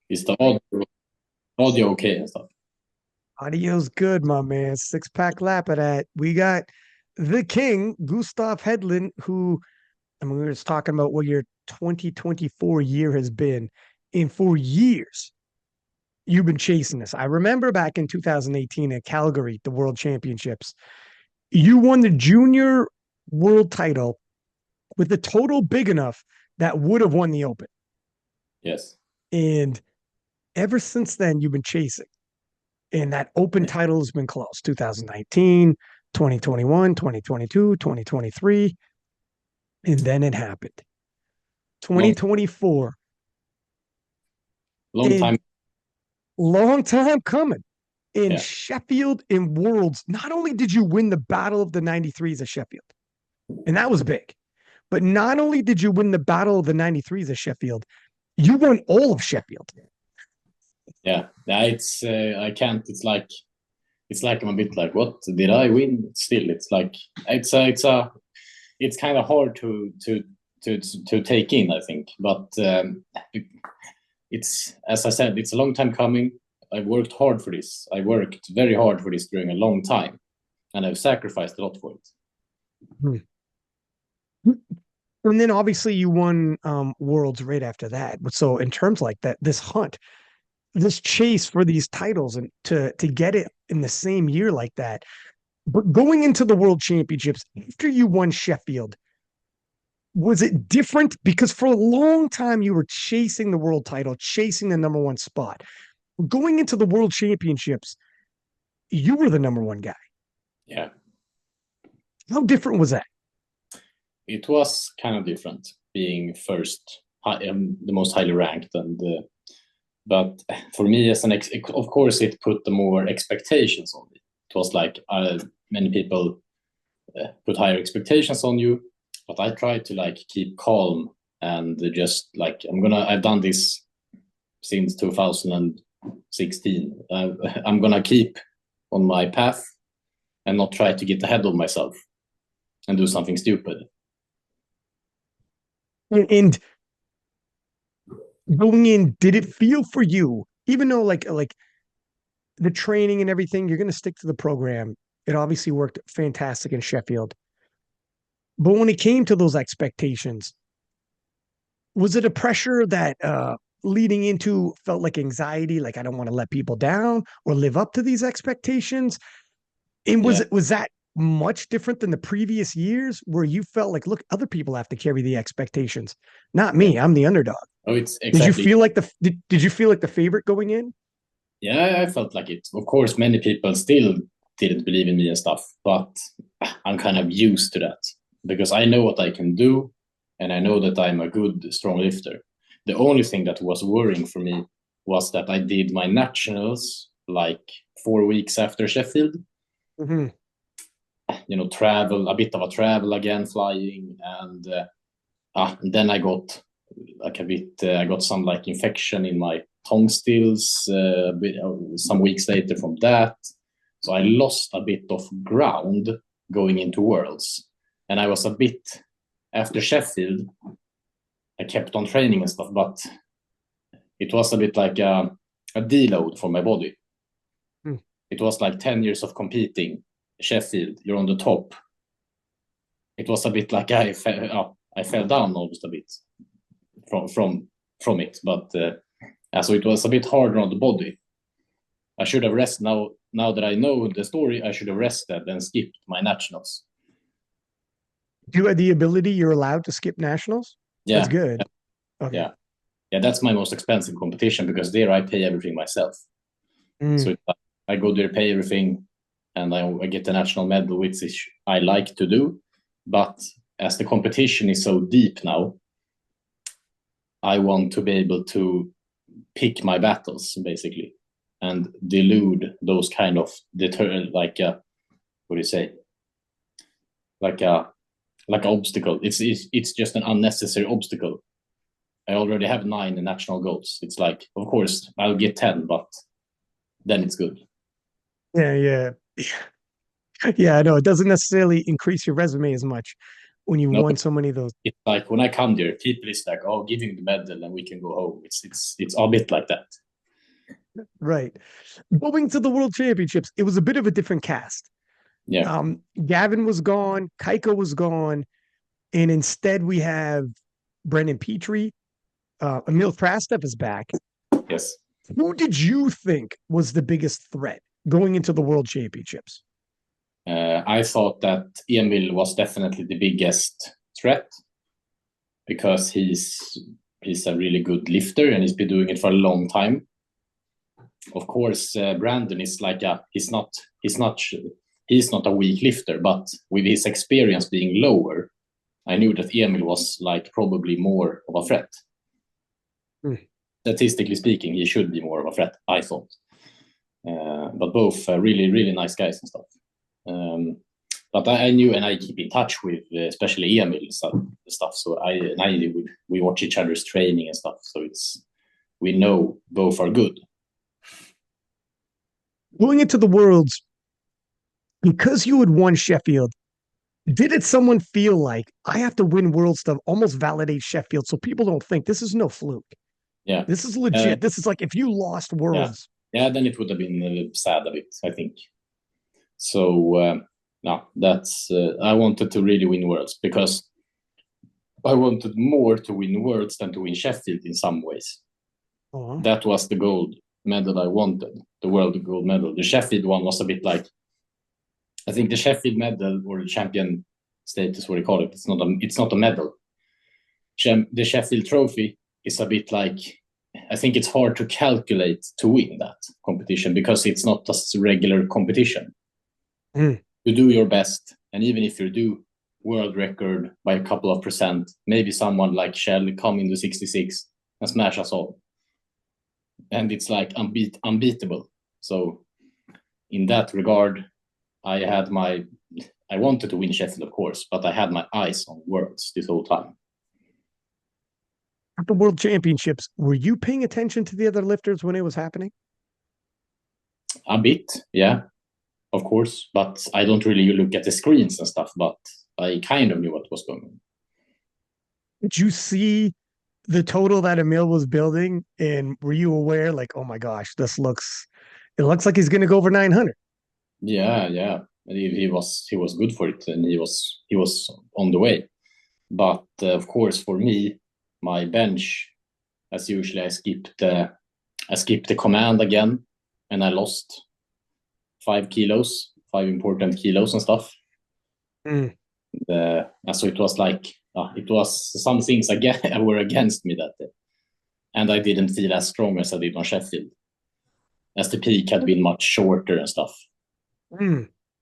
Is the audio okay and stuff? Audio's good, my man. Six pack Lapadat. We got the king, Gustav Hedlund, who, I mean, we were just talking about what your 2024 year has been. And for years, you've been chasing this. I remember back in 2018 at Calgary, the World Championships, you won the junior world title with a total big enough that would have won the Open. Yes. And ever since then, you've been chasing. And that open title has been close 2019, 2021, 2022, 2023. And then it happened Long 2024. long And time. long time coming in Yeah. Sheffield in Worlds. Not only did you win the Battle of the 93s at Sheffield, and that was big, but not only did you win the Battle of the 93s at Sheffield, you won all of Sheffield. Yeah. Yeah. It's I can't. It's like I'm a bit like, what did I win? Still, it's like it's kind of hard to take in, I think. But it's, as I said, it's a long time coming. I worked hard for this. I worked very hard for this during a long time, and I've sacrificed a lot for it. Hmm. And then obviously you won Worlds right after that. So in terms like that, this hunt, this chase for these titles and to get it in the same year like that. But going into the World Championships after you won Sheffield, was it different? Because for a long time you were chasing the world title, chasing the number one spot. Going into the World Championships, you were the number one guy. Yeah. How different was that? It was kind of different being first, the most highly ranked, and but for me as of course it put the more expectations on me. It was like many people put higher expectations on you, but I tried to like keep calm and just like I've done this since 2016. I'm gonna keep on my path and not try to get ahead of myself and do something stupid. And going in, did it feel for you, even though like the training and everything, you're going to stick to the program. It obviously worked fantastic in Sheffield. But when it came to those expectations, was it a pressure that leading into felt like anxiety, like I don't want to let people down or live up to these expectations? And Yeah. was that much different than the previous years where you felt like, look, other people have to carry the expectations, not Yeah. me. I'm the underdog. Oh, it's Did you exactly. feel like did you feel like the favorite going in? Yeah, I felt like it. Of course, many people still didn't believe in me and stuff, but I'm kind of used to that because I know what I can do and I know that I'm a good, strong lifter. The only thing that was worrying for me was that I did my nationals like 4 weeks after Sheffield, Mm-hmm. travel, a bit of a travel again, flying. And then I got like a bit, I got some like infection in my tonsils some weeks later from that. So I lost a bit of ground going into Worlds. And I was a bit, after Sheffield, I kept on training and stuff, but it was a bit like a deload for my body. It was like 10 years of competing. Sheffield, you're on the top. It was a bit like I fell down almost a bit from it, but so it was a bit harder on the body. I should have rested now. Now that I know the story, I should have rested and skipped my nationals. Do you have the ability? You're allowed to skip nationals. That's Yeah, good. Okay. yeah, yeah. That's my most expensive competition because there I pay everything myself. Mm. So I go there, pay everything, and I get the national medal, which is I like to do. But as the competition is so deep now, I want to be able to pick my battles basically and delude those kind of deter like what do you say, like a like an obstacle. It's just an unnecessary obstacle. I already have 9 national goals. It's like, of course I'll get 10, but then it's good. Yeah, yeah, yeah. I know it doesn't necessarily increase your resume as much. when you No, won so many of those? it's like when I come there, people is like, "Oh, give him the medal and we can go home." It's a bit like that. Right. Going to the World Championships, it was a bit of a different cast. Yeah. Gavin was gone, Cayco was gone, and instead we have Brendan Petrie. Emil Krastev is back. Yes. Who did you think was the biggest threat going into the World Championships? I thought that Emil was definitely the biggest threat because he's a really good lifter and he's been doing it for a long time. Of course, Brandon is like he's not a weak lifter, but with his experience being lower, I knew that Emil was like probably more of a threat. Statistically speaking, he should be more of a threat, I thought. But both really, really nice guys and stuff. But I knew, and I keep in touch with especially Emil and stuff. So we watch each other's training and stuff. So we know both are good. Going into the Worlds, because you had won Sheffield, did someone feel like I have to win Worlds to almost validate Sheffield so people don't think this is no fluke? Yeah, this is legit. This is like if you lost Worlds. Yeah, then it would have been sad a bit, I think. So no, that's I wanted to really win Worlds because I wanted more to win Worlds than to win Sheffield in some ways. That was the gold medal I wanted, the world gold medal. The Sheffield one was a bit like, I think the Sheffield medal or the champion status, what you call it, it's not a medal. The Sheffield trophy is a bit like, I think it's hard to calculate to win that competition because it's not a regular competition. You do your best, and even if you do world record by a couple of percent, maybe someone like Shell come into 66 and smash us all. And it's like unbeatable. So in that regard, I wanted to win Sheffield, of course, but I had my eyes on Worlds this whole time. At the World Championships, were you paying attention to the other lifters when it was happening? A bit, yeah, of course. But I don't really look at the screens and stuff, but I kind of knew what was going on. Did you see the total that Emil was building? And were you aware, like, oh my gosh, it looks like he's going to go over 900? Yeah. He was good for it, and he was on the way. But of course, for me, my bench, as usually, I skipped the command again, and I lost 5 important kilos and stuff. So it was like it was some things were against me that day, and I didn't feel as strong as I did on Sheffield, as the peak had been much shorter and stuff.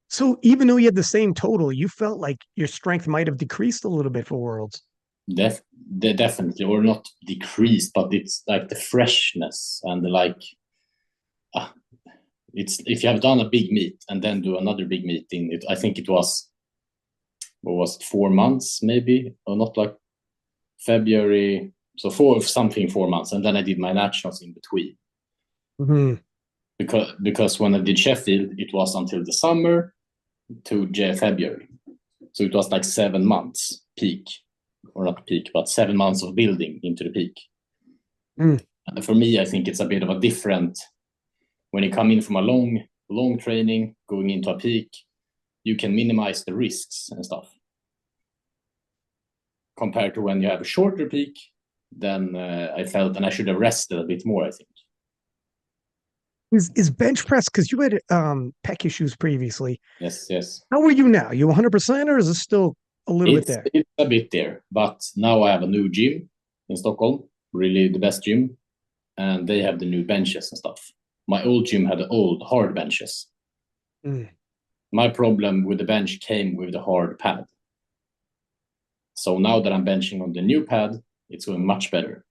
So even though you had the same total, you felt like your strength might have decreased a little bit for Worlds. Definitely, or not decreased, but it's like the freshness and it's if you have done a big meet and then do another big meet in it. I think it was 4 months maybe, or not, like February, so 4 months, and then I did my nationals in between. Because when I did Sheffield, it was until the summer to February, so it was like 7 months peak, or not peak, but 7 months of building into the peak. For me, I think it's a bit of a different, when you come in from a long training going into a peak, you can minimize the risks and stuff compared to when you have a shorter peak. Then I felt, and I should have rested a bit more, I think. Is bench press, because you had pec issues previously. Yes. How are you now? You 100%, or is it still a little bit there? It's a bit there, but now I have a new gym in Stockholm, really the best gym, and they have the new benches and stuff. My old gym had the old hard benches. My problem with the bench came with the hard pad. So now that I'm benching on the new pad, it's going much better.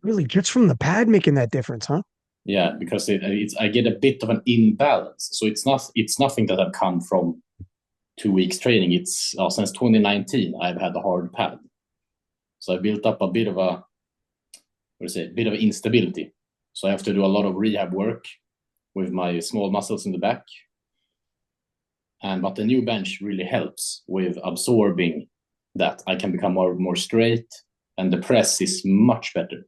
Really, just from the pad making that difference, huh? Yeah, because I get a bit of an imbalance. So it's nothing that I've come from 2 weeks training. It's since 2019 I've had a hard pad. So I built up a bit of instability. So I have to do a lot of rehab work with my small muscles in the back. but the new bench really helps with absorbing that. I can become more straight, and the press is much better.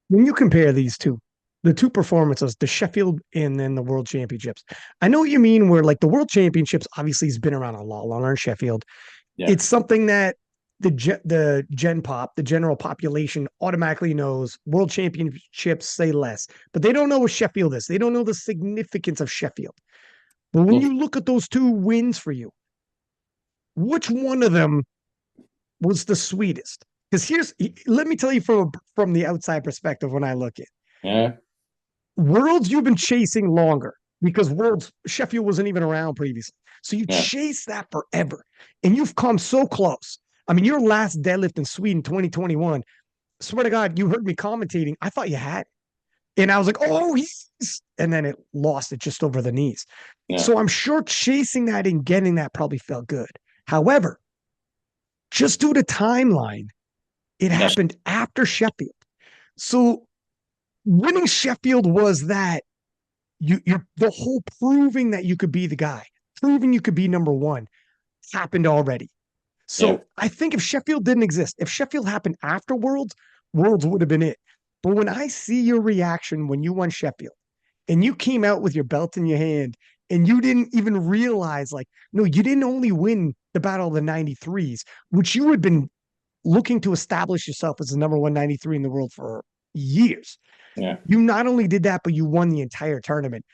When you compare these two, the two performances, the Sheffield and then the World Championships, I know what you mean where like the World Championships obviously has been around a lot longer in Sheffield. Yeah. It's something that the Gen Pop, the general population automatically knows. World Championships say less, but they don't know what Sheffield is. They don't know the significance of Sheffield. But when you look at those two wins for you, which one of them was the sweetest? Because let me tell you from the outside perspective when I look at Worlds, you've been chasing longer because Worlds Sheffield wasn't even around previously, so you chase that forever, and you've come so close. I mean, your last deadlift in Sweden 2021. Swear to God, you heard me commentating. I thought you had, and I was like, oh, and then it lost it just over the knees. So I'm sure chasing that and getting that probably felt good. However, just due to timeline, it happened after Sheffield. So winning Sheffield was that you're the whole proving that you could be the guy, proving you could be number one happened already. So I think if Sheffield didn't exist, if Sheffield happened after Worlds would have been it. But when I see your reaction when you won Sheffield and you came out with your belt in your hand and you didn't even realize, like, no, you didn't only win the Battle of the 93s, which you had been looking to establish yourself as the number 193 in the world for years. You not only did that, but you won the entire tournament.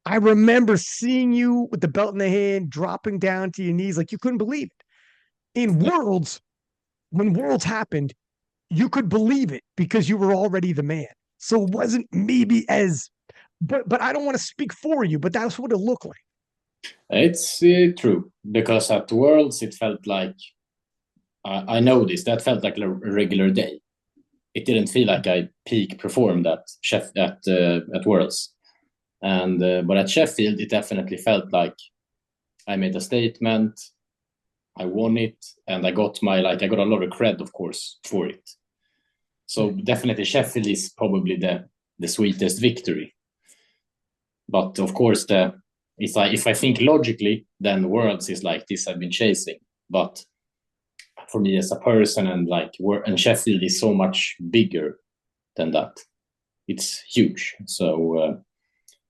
I remember seeing you with the belt in the hand, dropping down to your knees like you couldn't believe it. In Worlds, when Worlds happened, you could believe it because you were already the man. So it wasn't maybe as, but I don't want to speak for you, but that's what it looked like. It's true, because at Worlds it felt like, I know this, that felt like a regular day. It didn't feel like I peak performed at Worlds, and but at Sheffield it definitely felt like I made a statement. I won it, and I got a lot of cred, of course, for it. So definitely Sheffield is probably the sweetest victory. But of course, if I think logically, then Worlds is like this I've been chasing. But for me as a person, and Sheffield is so much bigger than that. It's huge. So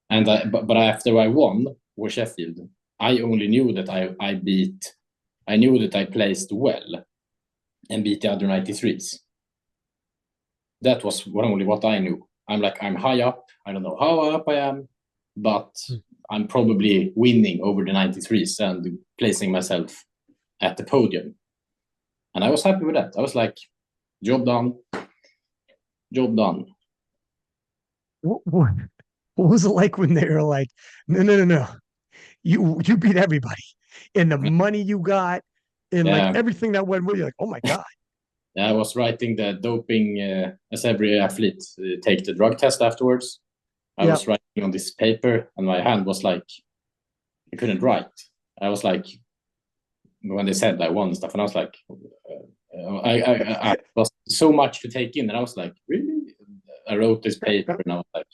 but after I won with Sheffield, I only knew that I knew that I placed well and beat the other 93s. That was only what I knew. I'm high up. I don't know how up I am, but I'm probably winning over the 93s and placing myself at the podium. And I was happy with that. I was like, job done. Job done. What was it like when they were like, no. You beat everybody. And the money you got and like everything that went with you, like, oh my God. I was writing the doping, as every athlete take the drug test afterwards. I was writing on this paper and my hand was like, I couldn't write. I was like, when they said I won and stuff, and I was like, I was so much to take in, and I was like, really? I wrote this paper, and I was like,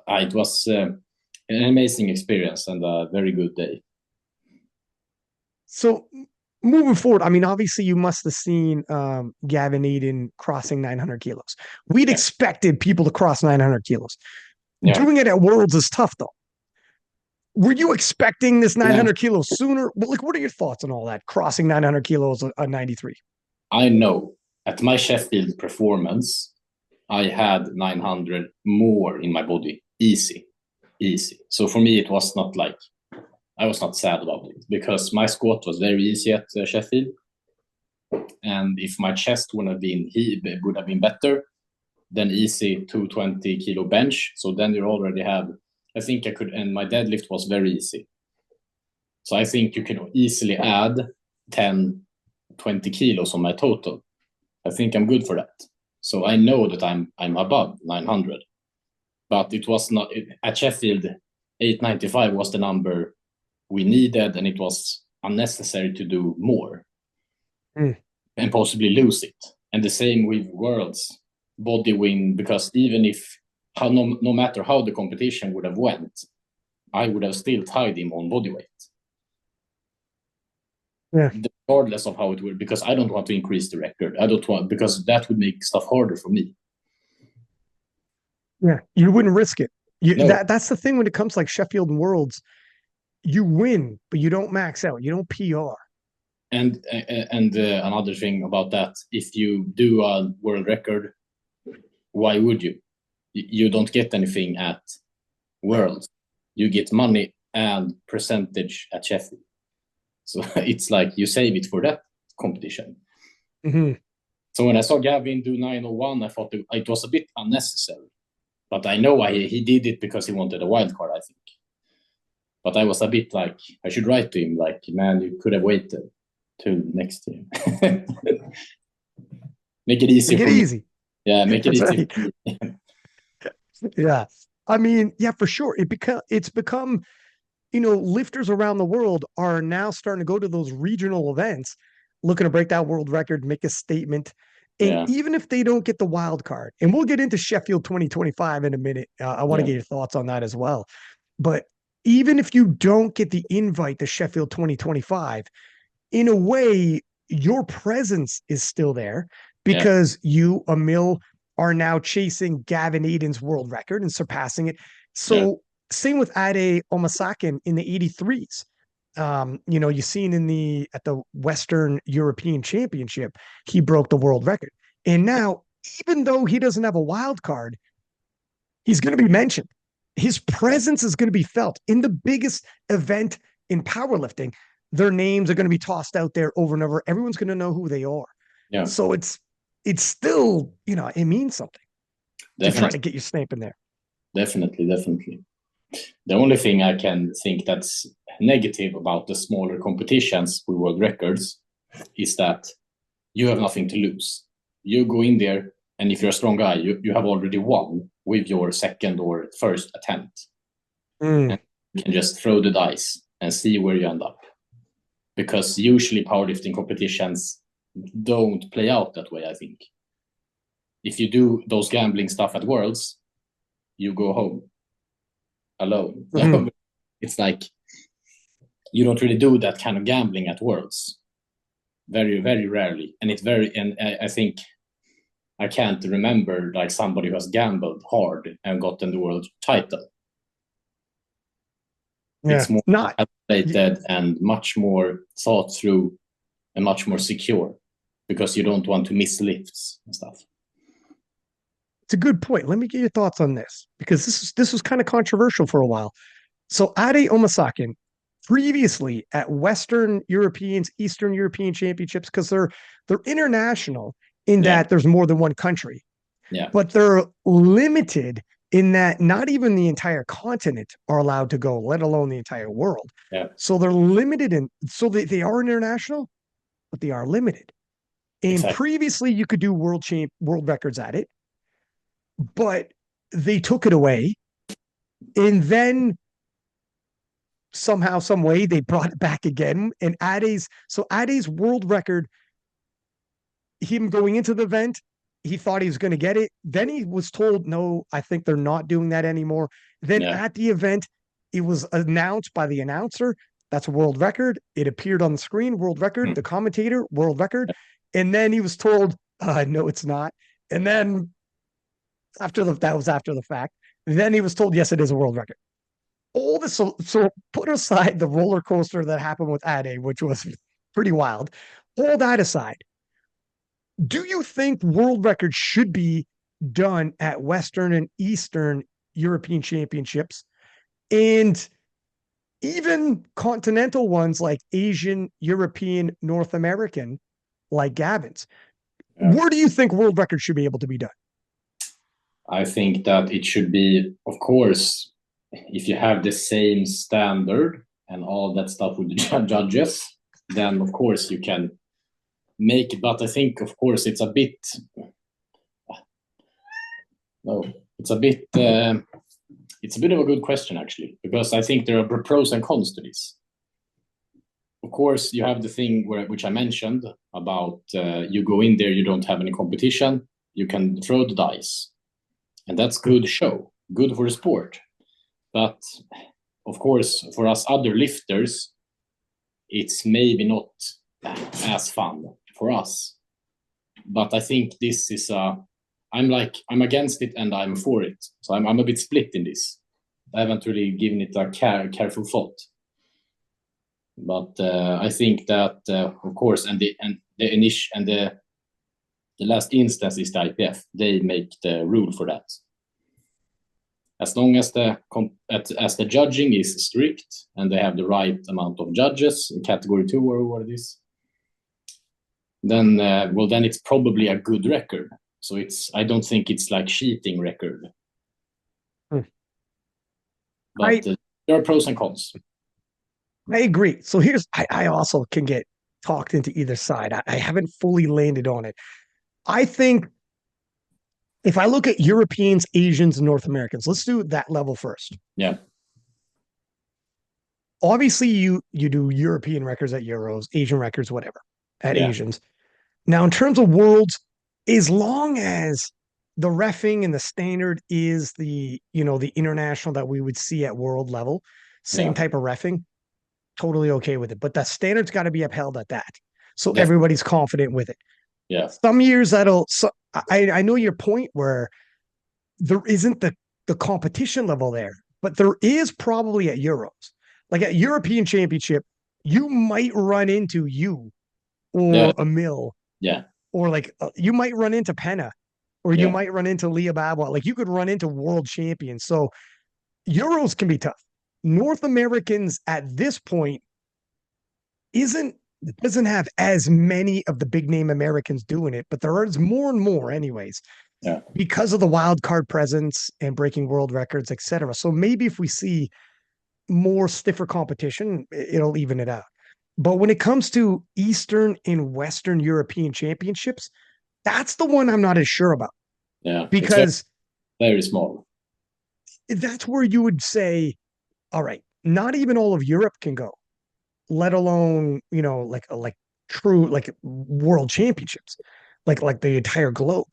it was an amazing experience and a very good day. So moving forward, I mean, obviously you must have seen Gavin Aiden crossing 900 kilos. We'd expected people to cross 900 kilos. Doing it at Worlds is tough, though. Were you expecting this 900 kilos sooner? Like, what are your thoughts on all that? Crossing 900 kilos at 93? I know at my Sheffield performance, I had 900 more in my body. Easy. So for me, it was not like, I was not sad about it because my squat was very easy at Sheffield. And if my chest would have been better, then easy 220 kilo bench. So then you already have, I think I could, and my deadlift was very easy. So I think you can easily add 10, 20 kilos on my total. I think I'm good for that. So I know that I'm above 900. But it was not, at Sheffield, 895 was the number we needed, and it was unnecessary to do more and possibly lose it. And the same with Worlds, body win, because even if, no matter how the competition would have went, I would have still tied him on bodyweight. Yeah. Regardless of how it would, because I don't want to increase the record. I don't want, because that would make stuff harder for me. Yeah. You wouldn't risk it. No. That's the thing when it comes to like Sheffield Worlds. You win, but you don't max out. You don't PR. And another thing about that, if you do a world record, why would you? You don't get anything at Worlds. You get money and percentage at Sheffield. So it's like you save it for that competition. Mm-hmm. So when I saw Gavin do 901, I thought it was a bit unnecessary. But I know why he did it, because he wanted a wild card, I think. But I was a bit like, I should write to him, like, man, you could have waited till next year. Make it easy. Make it easy. Yeah, make it easy. Right. Yeah. I mean, yeah, for sure. It's become, lifters around the world are now starting to go to those regional events, looking to break that world record, make a statement. And even if they don't get the wild card, and we'll get into Sheffield 2025 in a minute. I want to get your thoughts on that as well. But even if you don't get the invite to Sheffield 2025, in a way, your presence is still there, because you, Emil, are now chasing Gavin Aiden's world record and surpassing it. So same with Ade Omasakin in the 83s. You've seen at the Western European Championship, he broke the world record. And now, even though he doesn't have a wild card, he's going to be mentioned. His presence is going to be felt in the biggest event in powerlifting. Their names are going to be tossed out there over and over. Everyone's going to know who they are. Yeah. So it's still, it means something. Definitely. To try to get your stamp in there. Definitely. The only thing I can think that's negative about the smaller competitions with world records is that you have nothing to lose. You go in there, and if you're a strong guy, you have already won with your second or first attempt. And you can just throw the dice and see where you end up. Because usually powerlifting competitions don't play out that way, I think. If you do those gambling stuff at Worlds, you go home alone. Mm-hmm. It's like you don't really do that kind of gambling at Worlds. Very, very rarely. And I think I can't remember like somebody who has gambled hard and gotten the world title. Yeah, it's more calculated and much more thought through and much more secure, because you don't want to miss lifts and stuff. It's a good point. Let me get your thoughts on this, because this was kind of controversial for a while. So Ade Omasakin, previously at Western Europeans, Eastern European Championships, because they're international in that there's more than one country. Yeah. But they're limited in that not even the entire continent are allowed to go, let alone the entire world. Yeah. So they're limited so they are international, but they are limited. And previously you could do world records at it, but they took it away. And then somehow, some way, they brought it back again. And Ade's world record, him going into the event, he thought he was going to get it. Then he was told, no, I think they're not doing that anymore. Then at the event, it was announced by the announcer, that's a world record. It appeared on the screen, world record. The commentator, world record. And then he was told, no, it's not. And then that was after the fact. Then he was told, yes, it is a world record. All this, so put aside the roller coaster that happened with Ade, which was pretty wild. All that aside, do you think world records should be done at Western and Eastern European Championships, and even continental ones like Asian, European, North American, like Gavin's? Where do you think world records should be able to be done? I think that it should be, of course, if you have the same standard and all that stuff with the judges, then of course you can make it. But I think, of course, it's a bit of a good question, actually, because I think there are pros and cons to this. Of course, you have the thing which I mentioned about you go in there, you don't have any competition, you can throw the dice, and that's good show, good for the sport. But of course, for us other lifters, it's maybe not as fun for us. But I think this is I'm against it and I'm for it. So I'm a bit split in this. I haven't really given it a careful thought. But I think that of course, and the last instance is the IPF. They make the rule for that. As long as the judging is strict and they have the right amount of judges in category 2 or what it is, then then it's probably a good record. So I don't think it's like cheating record. But there are pros and cons. I agree. So I also can get talked into either side. I haven't fully landed on it. I think if I look at Europeans, Asians, and North Americans, let's do that level first. Yeah. Obviously, you do European records at Euros, Asian records, whatever, at Asians. Now, in terms of worlds, as long as the reffing and the standard is the international that we would see at world level, same type of reffing, totally okay with it. But that standard's got to be upheld at that. So everybody's confident with it. Yeah. Some years I know your point where there isn't the competition level there, but there is probably at Euros. Like at European Championship, you might run into or Emil. Yeah. Or like you might run into Penna, or you might run into Leah Babwa. Like you could run into world champions. So Euros can be tough. North Americans at this point doesn't have as many of the big name Americans doing it, but there is more and more anyways. Yeah. Because of the wild card presence and breaking world records, etc. So maybe if we see more stiffer competition, it'll even it out. But when it comes to Eastern and Western European championships, that's the one I'm not as sure about. Yeah. Because very small. That's where you would say, all right, not even all of Europe can go, let alone, like true, like world championships, like the entire globe.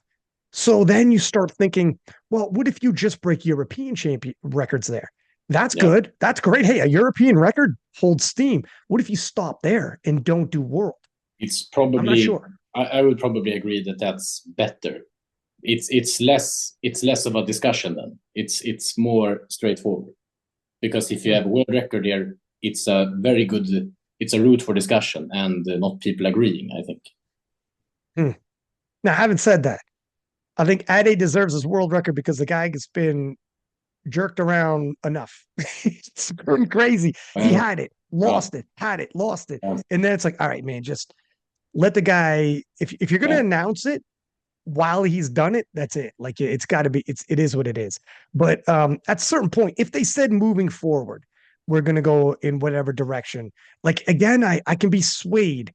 So then you start thinking, well, what if you just break European champion records there? That's good. That's great. Hey, a European record holds steam. What if you stop there and don't do world? It's probably, I'm not sure. I would probably agree that that's better. It's less of a discussion then. It's more straightforward. Because if you have a world record here, it's a route for discussion and not people agreeing, I think. Now, having said that, I think Ade deserves his world record because the guy has been jerked around enough. It's going crazy. He had it, lost it, had it, lost it. And then it's like, all right, man, just let the guy, if you're going to announce it while he's done it, that's it. Like it's got to be, it is what it is. But at a certain point, if they said moving forward, we're going to go in whatever direction, like, again, I can be swayed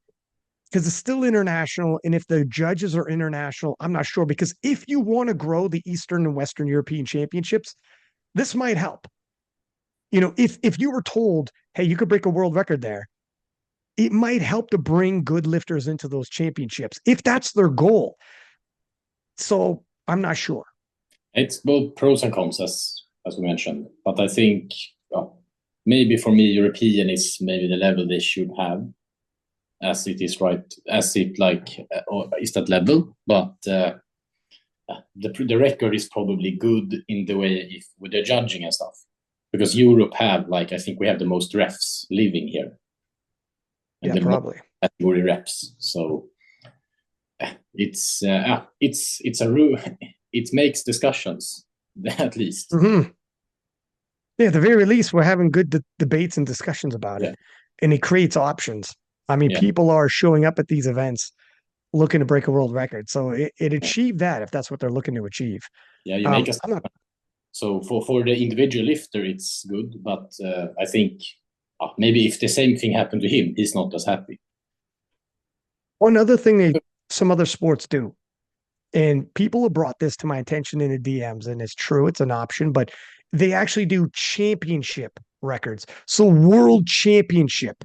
because it's still international. And if the judges are international, I'm not sure, because if you want to grow the Eastern and Western European championships, this might help. If you were told, hey, you could break a world record there, it might help to bring good lifters into those championships if that's their goal. So I'm not sure. It's both pros and cons, as we mentioned. But I think maybe for me, European is maybe the level they should have, as it is right, as it is that level. But the record is probably good in the way with the judging and stuff, because Europe have I think we have the most refs living here. And probably category reps. So it's a rule. It makes discussions at least. Mm-hmm. Yeah, at the very least, we're having good debates and discussions about it, and it creates options. I mean, people are showing up at these events looking to break a world record, so it achieved that if that's what they're looking to achieve. Yeah, you make so for the individual lifter, it's good, but I think maybe if the same thing happened to him, he's not as happy. One other thing some other sports do, and people have brought this to my attention in the DMs, and it's true, it's an option, but they actually do championship records. So world championship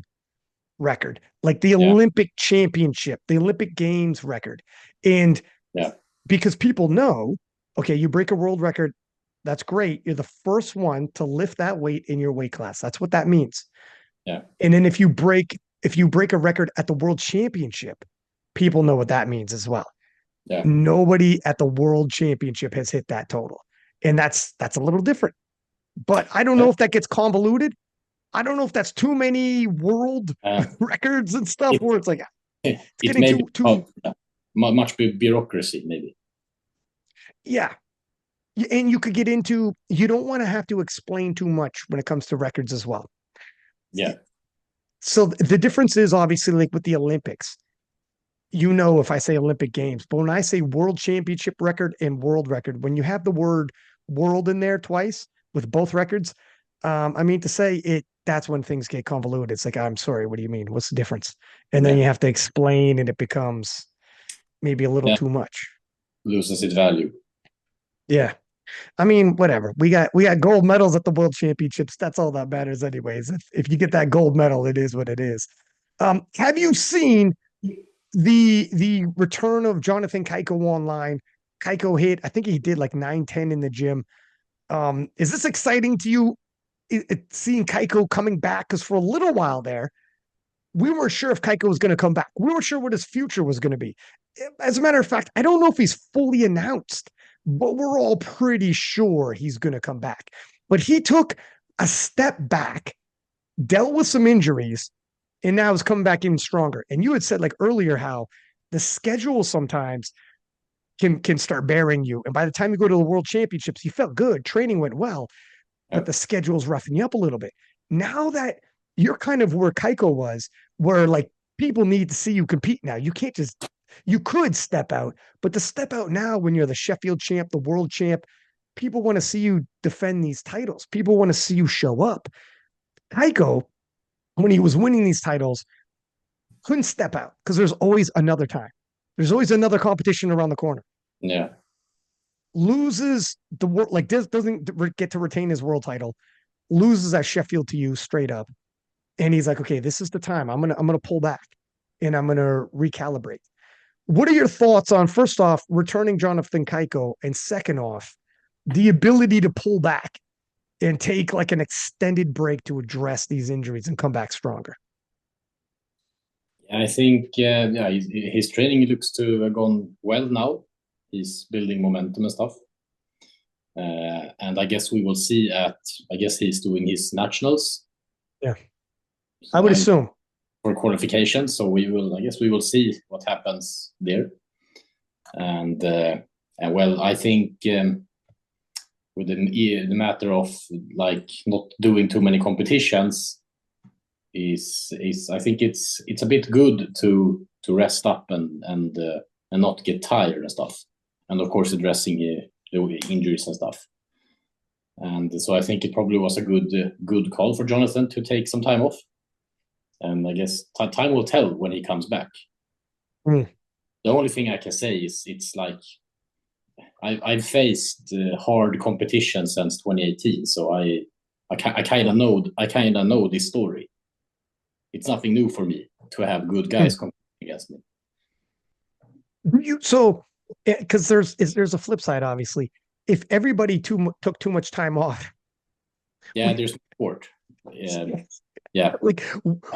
record, like the Olympic championship, the Olympic Games record. And because people know, okay, you break a world record That's great. You're the first one to lift that weight in your weight class. That's what that means. Yeah. And then if you break a record at the world championship, people know what that means as well. Yeah. Nobody at the world championship has hit that total. And that's a little different. But I don't know if that gets convoluted. I don't know if that's too many world records and stuff it, where it's like it's it getting may too be much bureaucracy, maybe. yeah. And you could get into, you don't want to have to explain too much when it comes to records as well. Yeah. So the difference is obviously like with the Olympics, if I say Olympic Games, but when I say world championship record and world record, when you have the word world in there twice with both records, I mean to say it, that's when things get convoluted. It's like, I'm sorry, what do you mean? What's the difference? And then Yeah. you have to explain and it becomes maybe a little Yeah. too much. Loses its value. Yeah. I mean, whatever. We got gold medals at the world championships. That's all that matters anyways. If you get that gold medal, it is what it is. Have you seen the return of Jonathan Cayco online? Cayco hit, I think he did like 910 in the gym. Is this exciting to you? Seeing Cayco coming back? Because for a little while there, we weren't sure if Cayco was going to come back. We weren't sure what his future was going to be. As a matter of fact, I don't know if he's fully announced, but we're all pretty sure he's going to come back. But he took a step back, dealt with some injuries, and now is coming back even stronger. And you had said like earlier how the schedule sometimes can start bearing you. And by the time you go to the World Championships, you felt good, training went well, but the schedule's roughing you up a little bit. Now that you're kind of where Cayco was, where like people need to see you compete now. You can't just, you could step out, but to step out now when you're the Sheffield champ, the world champ, people want to see you defend these titles. People want to see you show up. Cayco, when he was winning these titles, couldn't step out because there's always another time. There's always another competition around the corner. Yeah. Loses the world, like this doesn't get to retain his world title, loses at Sheffield to you straight up. And he's like, okay, this is the time. I'm gonna pull back and I'm gonna recalibrate. What are your thoughts on, first off, returning Jonathan Cayco, and second off, the ability to pull back and take like an extended break to address these injuries and come back stronger? I think his training looks to have gone well now. He's building momentum and stuff. And I guess we will see I guess he's doing his nationals. Yeah. I would assume. For qualification. So I guess we will see what happens there. And well, I think with the matter of like not doing too many competitions is I think it's a bit good to rest up and not get tired and stuff. And of course addressing the injuries and stuff. And so I think it probably was a good call for Jonathan to take some time off. And I guess time will tell when he comes back. The only thing I can say is it's like I've faced hard competition since 2018, so I kind of know this story. It's nothing new for me to have good guys competing against me. Because there's a flip side, obviously. If everybody took too much time off, there's support. Yeah. Like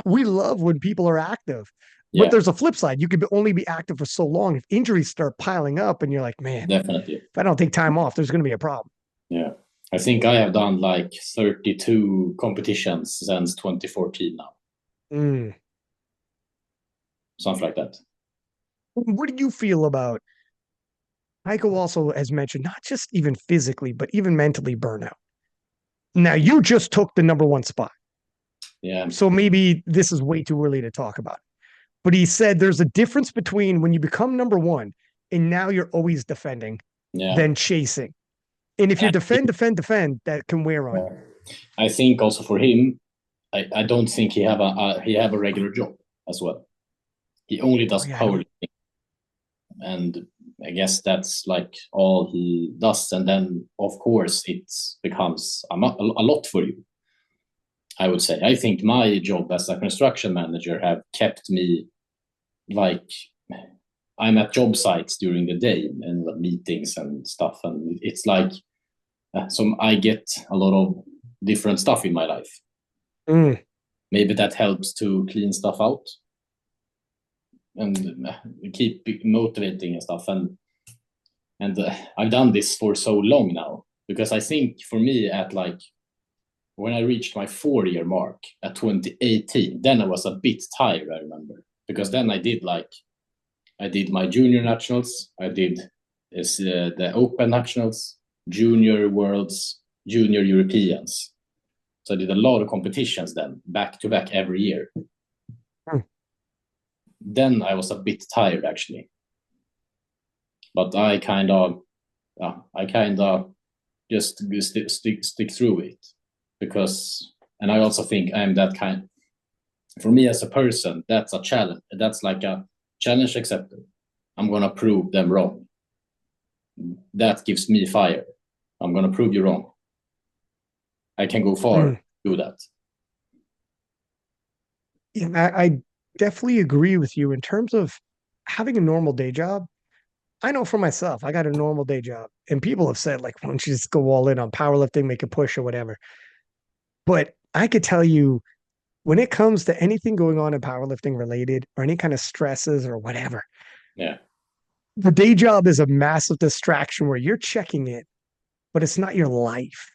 we love when people are active, but there's a flip side. You could only be active for so long. If injuries start piling up and you're like, man, definitely. If I don't take time off, there's going to be a problem. Yeah. I think I have done like 32 competitions since 2014 now. Something like that. What do you feel about Cayco also has mentioned, not just even physically, but even mentally burnout. Now, you just took the number one spot. Yeah. So maybe this is way too early to talk about. But he said there's a difference between when you become number one and now you're always defending than chasing. And if you defend, that can wear on you. I think also for him, I don't think he have a regular job as well. He only does powerlifting. And I guess that's like all he does. And then, of course, it becomes a lot for you. I would say. I think my job as a construction manager have kept me like I'm at job sites during the day and meetings and stuff. And it's like so I get a lot of different stuff in my life. Maybe that helps to clean stuff out and keep motivating and stuff. And I've done this for so long now, because I think for me, at like when I reached my 4-year mark at 2018, then I was a bit tired, I remember, because then I did my junior nationals, I did the open nationals, junior worlds, junior Europeans. So I did a lot of competitions then, back to back every year. Then I was a bit tired, actually. But I kind of just stick through it, because, and I also think I'm that kind. For me as a person, that's a challenge. That's like a challenge accepted. I'm gonna prove them wrong. That gives me fire. I'm gonna prove you wrong. I can go far, do that. Yeah, I definitely agree with you in terms of having a normal day job. I know for myself, I got a normal day job, and people have said, like, why don't you just go all in on powerlifting, make a push or whatever. But I could tell you, when it comes to anything going on in powerlifting related or any kind of stresses or whatever, Yeah, the day job is a massive distraction where you're checking it, but it's not your life.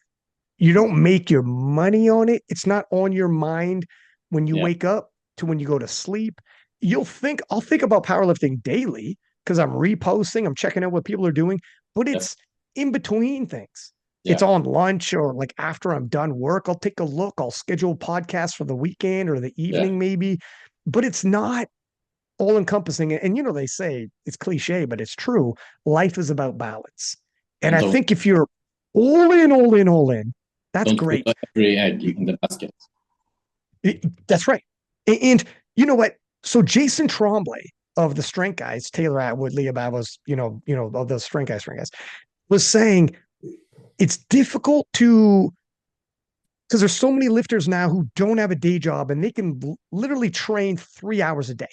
You don't make your money on it. It's not on your mind when you wake up to when you go to sleep. I'll think about powerlifting daily because I'm reposting, I'm checking out what people are doing, but it's in between things. It's on lunch or like after I'm done work, I'll take a look, I'll schedule a podcast for the weekend or the evening maybe, but it's not all encompassing. And you know, they say it's cliche, but it's true. Life is about balance. And I think if you're all in, that's great. Put every egg in the basket. That's right. And you know what? So Jason Tremblay of the Strength Guys, Taylor Atwood, Leah Babos, of the Strength Guys, was saying it's difficult because there's so many lifters now who don't have a day job and they can literally train 3 hours a day,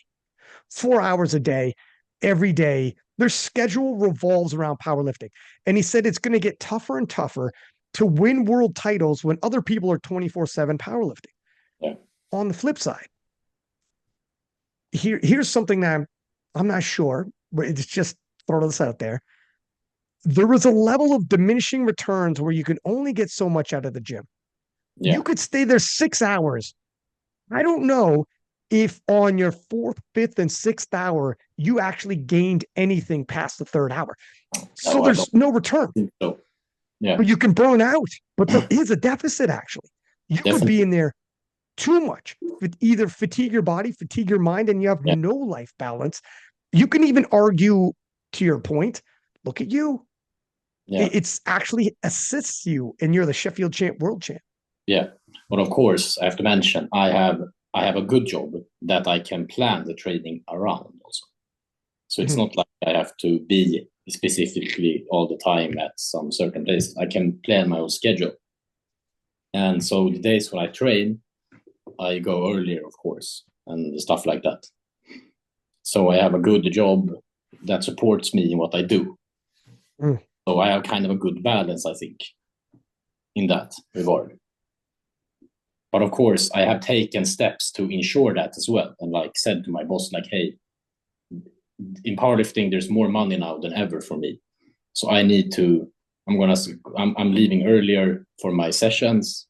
4 hours a day, every day. Their schedule revolves around powerlifting. And he said it's going to get tougher and tougher to win world titles when other people are 24/7 powerlifting. Yeah. On the flip side, here's something that I'm not sure, but it's just throw this out there. There is a level of diminishing returns where you can only get so much out of the gym. Yeah. You could stay there 6 hours. I don't know if on your 4th, 5th, and 6th hour, you actually gained anything past the 3rd hour. So there's no return. So, yeah. But you can burn out. But there is a deficit, actually. You could be in there too much, either fatigue your body, fatigue your mind, and you have no life balance. You can even argue, to your point, look at you. Yeah. It's actually assists you, and you're the Sheffield world champ. Yeah, but of course, I have to mention, I have a good job that I can plan the training around also. So it's not like I have to be specifically all the time at some certain place. I can plan my own schedule. And so the days when I train, I go earlier, of course, and stuff like that. So I have a good job that supports me in what I do. So I have kind of a good balance, I think, in that regard. But of course, I have taken steps to ensure that as well. And like said to my boss, like, hey, in powerlifting, there's more money now than ever for me. So I need to, I'm leaving earlier for my sessions.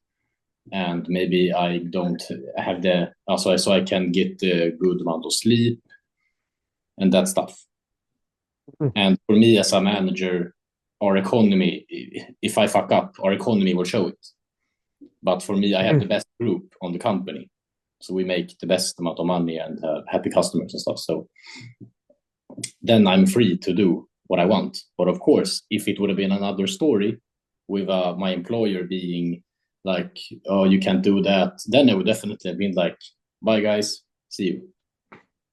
And maybe I don't have so I can get a good amount of sleep and that stuff. And for me as a manager, our economy, if I fuck up, our economy will show it. But for me, I have the best group on the company. So we make the best amount of money and happy customers and stuff. So then I'm free to do what I want. But of course, if it would have been another story with my employer being like, oh, you can't do that, then I would definitely have been like, bye guys, see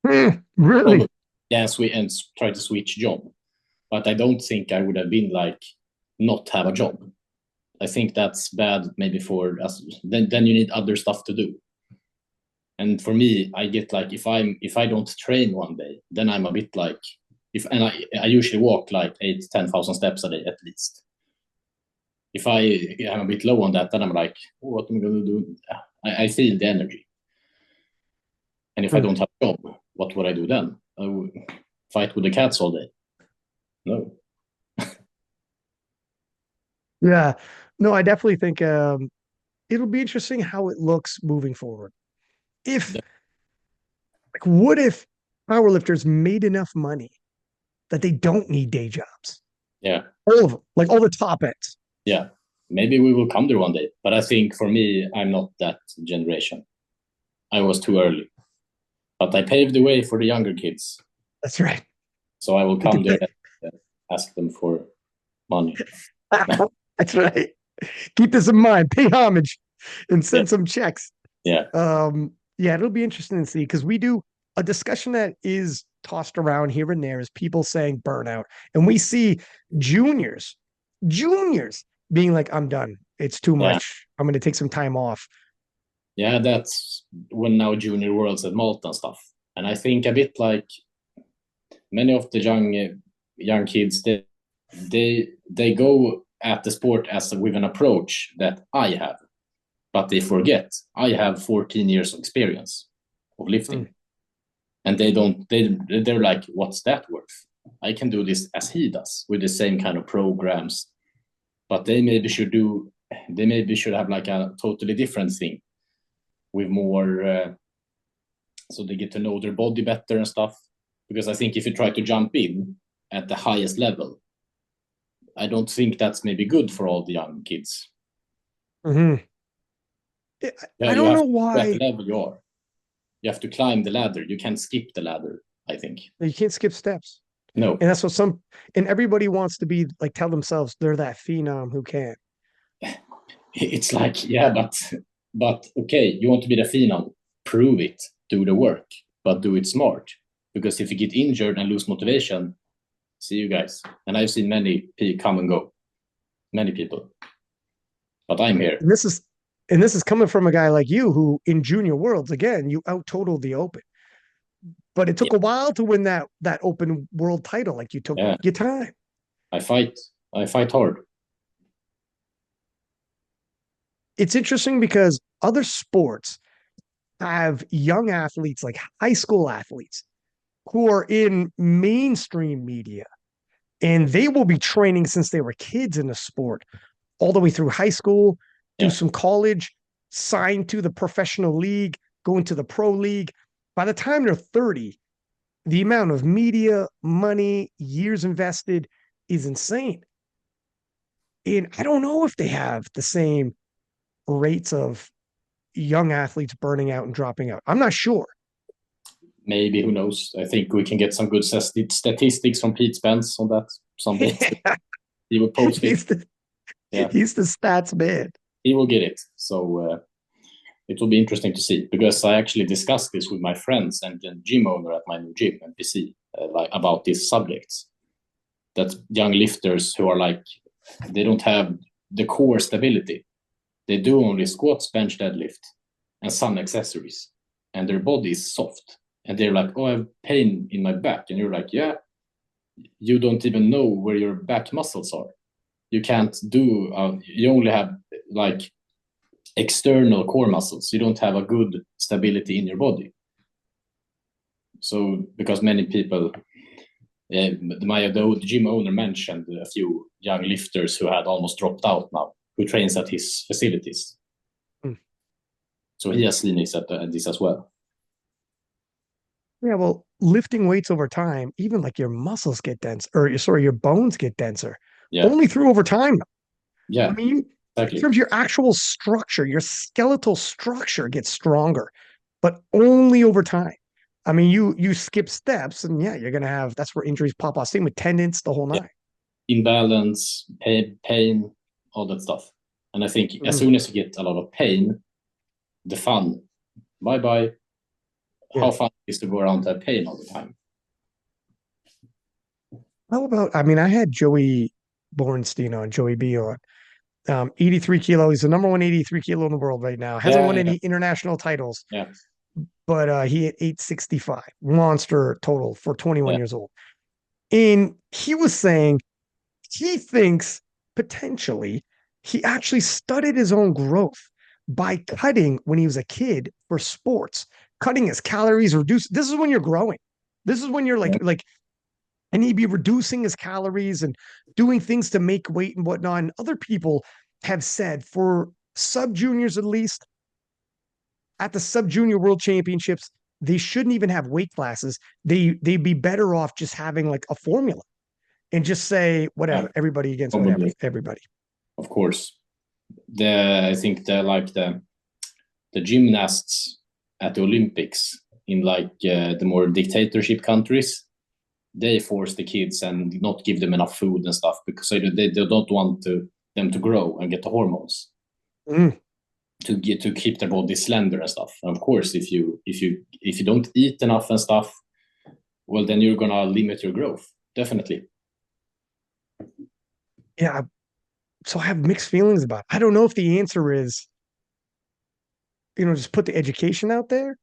you. Really? Yeah, and try to switch job. But I don't think I would have been like, not have a job. I think that's bad maybe for us. Then you need other stuff to do. And for me, I get like, if I don't train one day, then I'm a bit like, I usually walk like 8,000 to 10,000 steps a day at least. if I'm a bit low on that, then I'm like, oh, what am I going to do? I feel the energy. And if I don't have a job, what would I do then? I would fight with the cats all day. No. Yeah. No, I definitely think it'll be interesting how it looks moving forward. If like, what if powerlifters made enough money that they don't need day jobs? Yeah. All of them, like all the top ends. Yeah. Maybe we will come there one day. But I think for me, I'm not that generation. I was too early. But I paved the way for the younger kids. That's right. So I will come there and ask them for money. That's right. Keep this in mind. Pay homage and send some checks. Yeah. Yeah, it'll be interesting to see because we do a discussion that is tossed around here and there is people saying burnout. And we see juniors being like, I'm done. It's too much. I'm going to take some time off. Yeah, that's when now Junior Worlds at Malta and stuff. And I think a bit like many of the young kids, they go at the sport as with an approach that I have, but they forget I have 14 years of experience of lifting, and they're like, what's that worth? I can do this as he does with the same kind of programs, but they maybe should have like a totally different thing with more, so they get to know their body better and stuff. Because I think if you try to jump in at the highest level, I don't think that's maybe good for all the young kids. I don't know why. At the level you are, you have to climb the ladder. You can't skip the ladder, I think. You can't skip steps. No. And that's what and everybody wants to be like, tell themselves they're that phenom who can. It's like, yeah, but okay, you want to be the phenom, prove it, do the work, but do it smart. Because if you get injured and lose motivation, see you guys. And I've seen many come and go, many people. But I'm here. And this is coming from a guy like you who in Junior Worlds, again, you out-totaled the Open. But it took a while to win that Open World title. Like you took your time. I fight hard. It's interesting because other sports have young athletes, like high school athletes, who are in mainstream media, and they will be training since they were kids in the sport, all the way through high school, do some college, sign to the professional league, go into the pro league. By the time they're 30, the amount of media, money, years invested is insane. And I don't know if they have the same rates of young athletes burning out and dropping out. I'm not sure. Maybe, who knows? I think we can get some good statistics from Pete Spence on that someday. He will post it. He's the stats man. He will get it. So it will be interesting to see, because I actually discussed this with my friends and the gym owner at my new gym, NPC, like about these subjects. That young lifters who are like, they don't have the core stability. They do only squats, bench, deadlift, and some accessories. And their body is soft. And they're like, oh, I have pain in my back. And you're like, yeah, you don't even know where your back muscles are. You can't do, you only have like external core muscles. You don't have a good stability in your body. So, because many people, the gym owner mentioned a few young lifters who had almost dropped out now, who trains at his facilities. So he has seen this at this as well. Yeah, well, lifting weights over time, even like your muscles get dense, or sorry, your bones get denser. Only through over time. Yeah. I mean, in terms of your actual structure, your skeletal structure gets stronger, but only over time. I mean, you skip steps, and you're gonna have, that's where injuries pop off. Same with tendons, the whole nine. Imbalance, pain, all that stuff. And I think as soon as you get a lot of pain, the fun, bye-bye. How fun is to go around to have pain all the time? How about, I mean, I had Joey Bornstein on, Joey B on. 83 kilo. He's the number one 83 kilo in the world right now. Hasn't won any international titles. Yeah. But he hit 865. Monster total for 21 years old. And he was saying he thinks potentially he actually studied his own growth by cutting when he was a kid for sports, cutting his calories, reduce. This is when you're growing. This is when you're and he'd be reducing his calories and doing things to make weight and whatnot. And other people have said for sub juniors, at least at the sub junior world championships, they shouldn't even have weight classes. They'd be better off just having like a formula and just say whatever, everybody against whatever, everybody. Of course. I think the gymnasts at the Olympics in the more dictatorship countries, they force the kids and not give them enough food and stuff because they don't want them to grow and get the hormones to keep their body slender and stuff. And of course, if you don't eat enough and stuff, well, then you're gonna limit your growth, definitely. Yeah, so I have mixed feelings about it. I don't know if the answer is, just put the education out there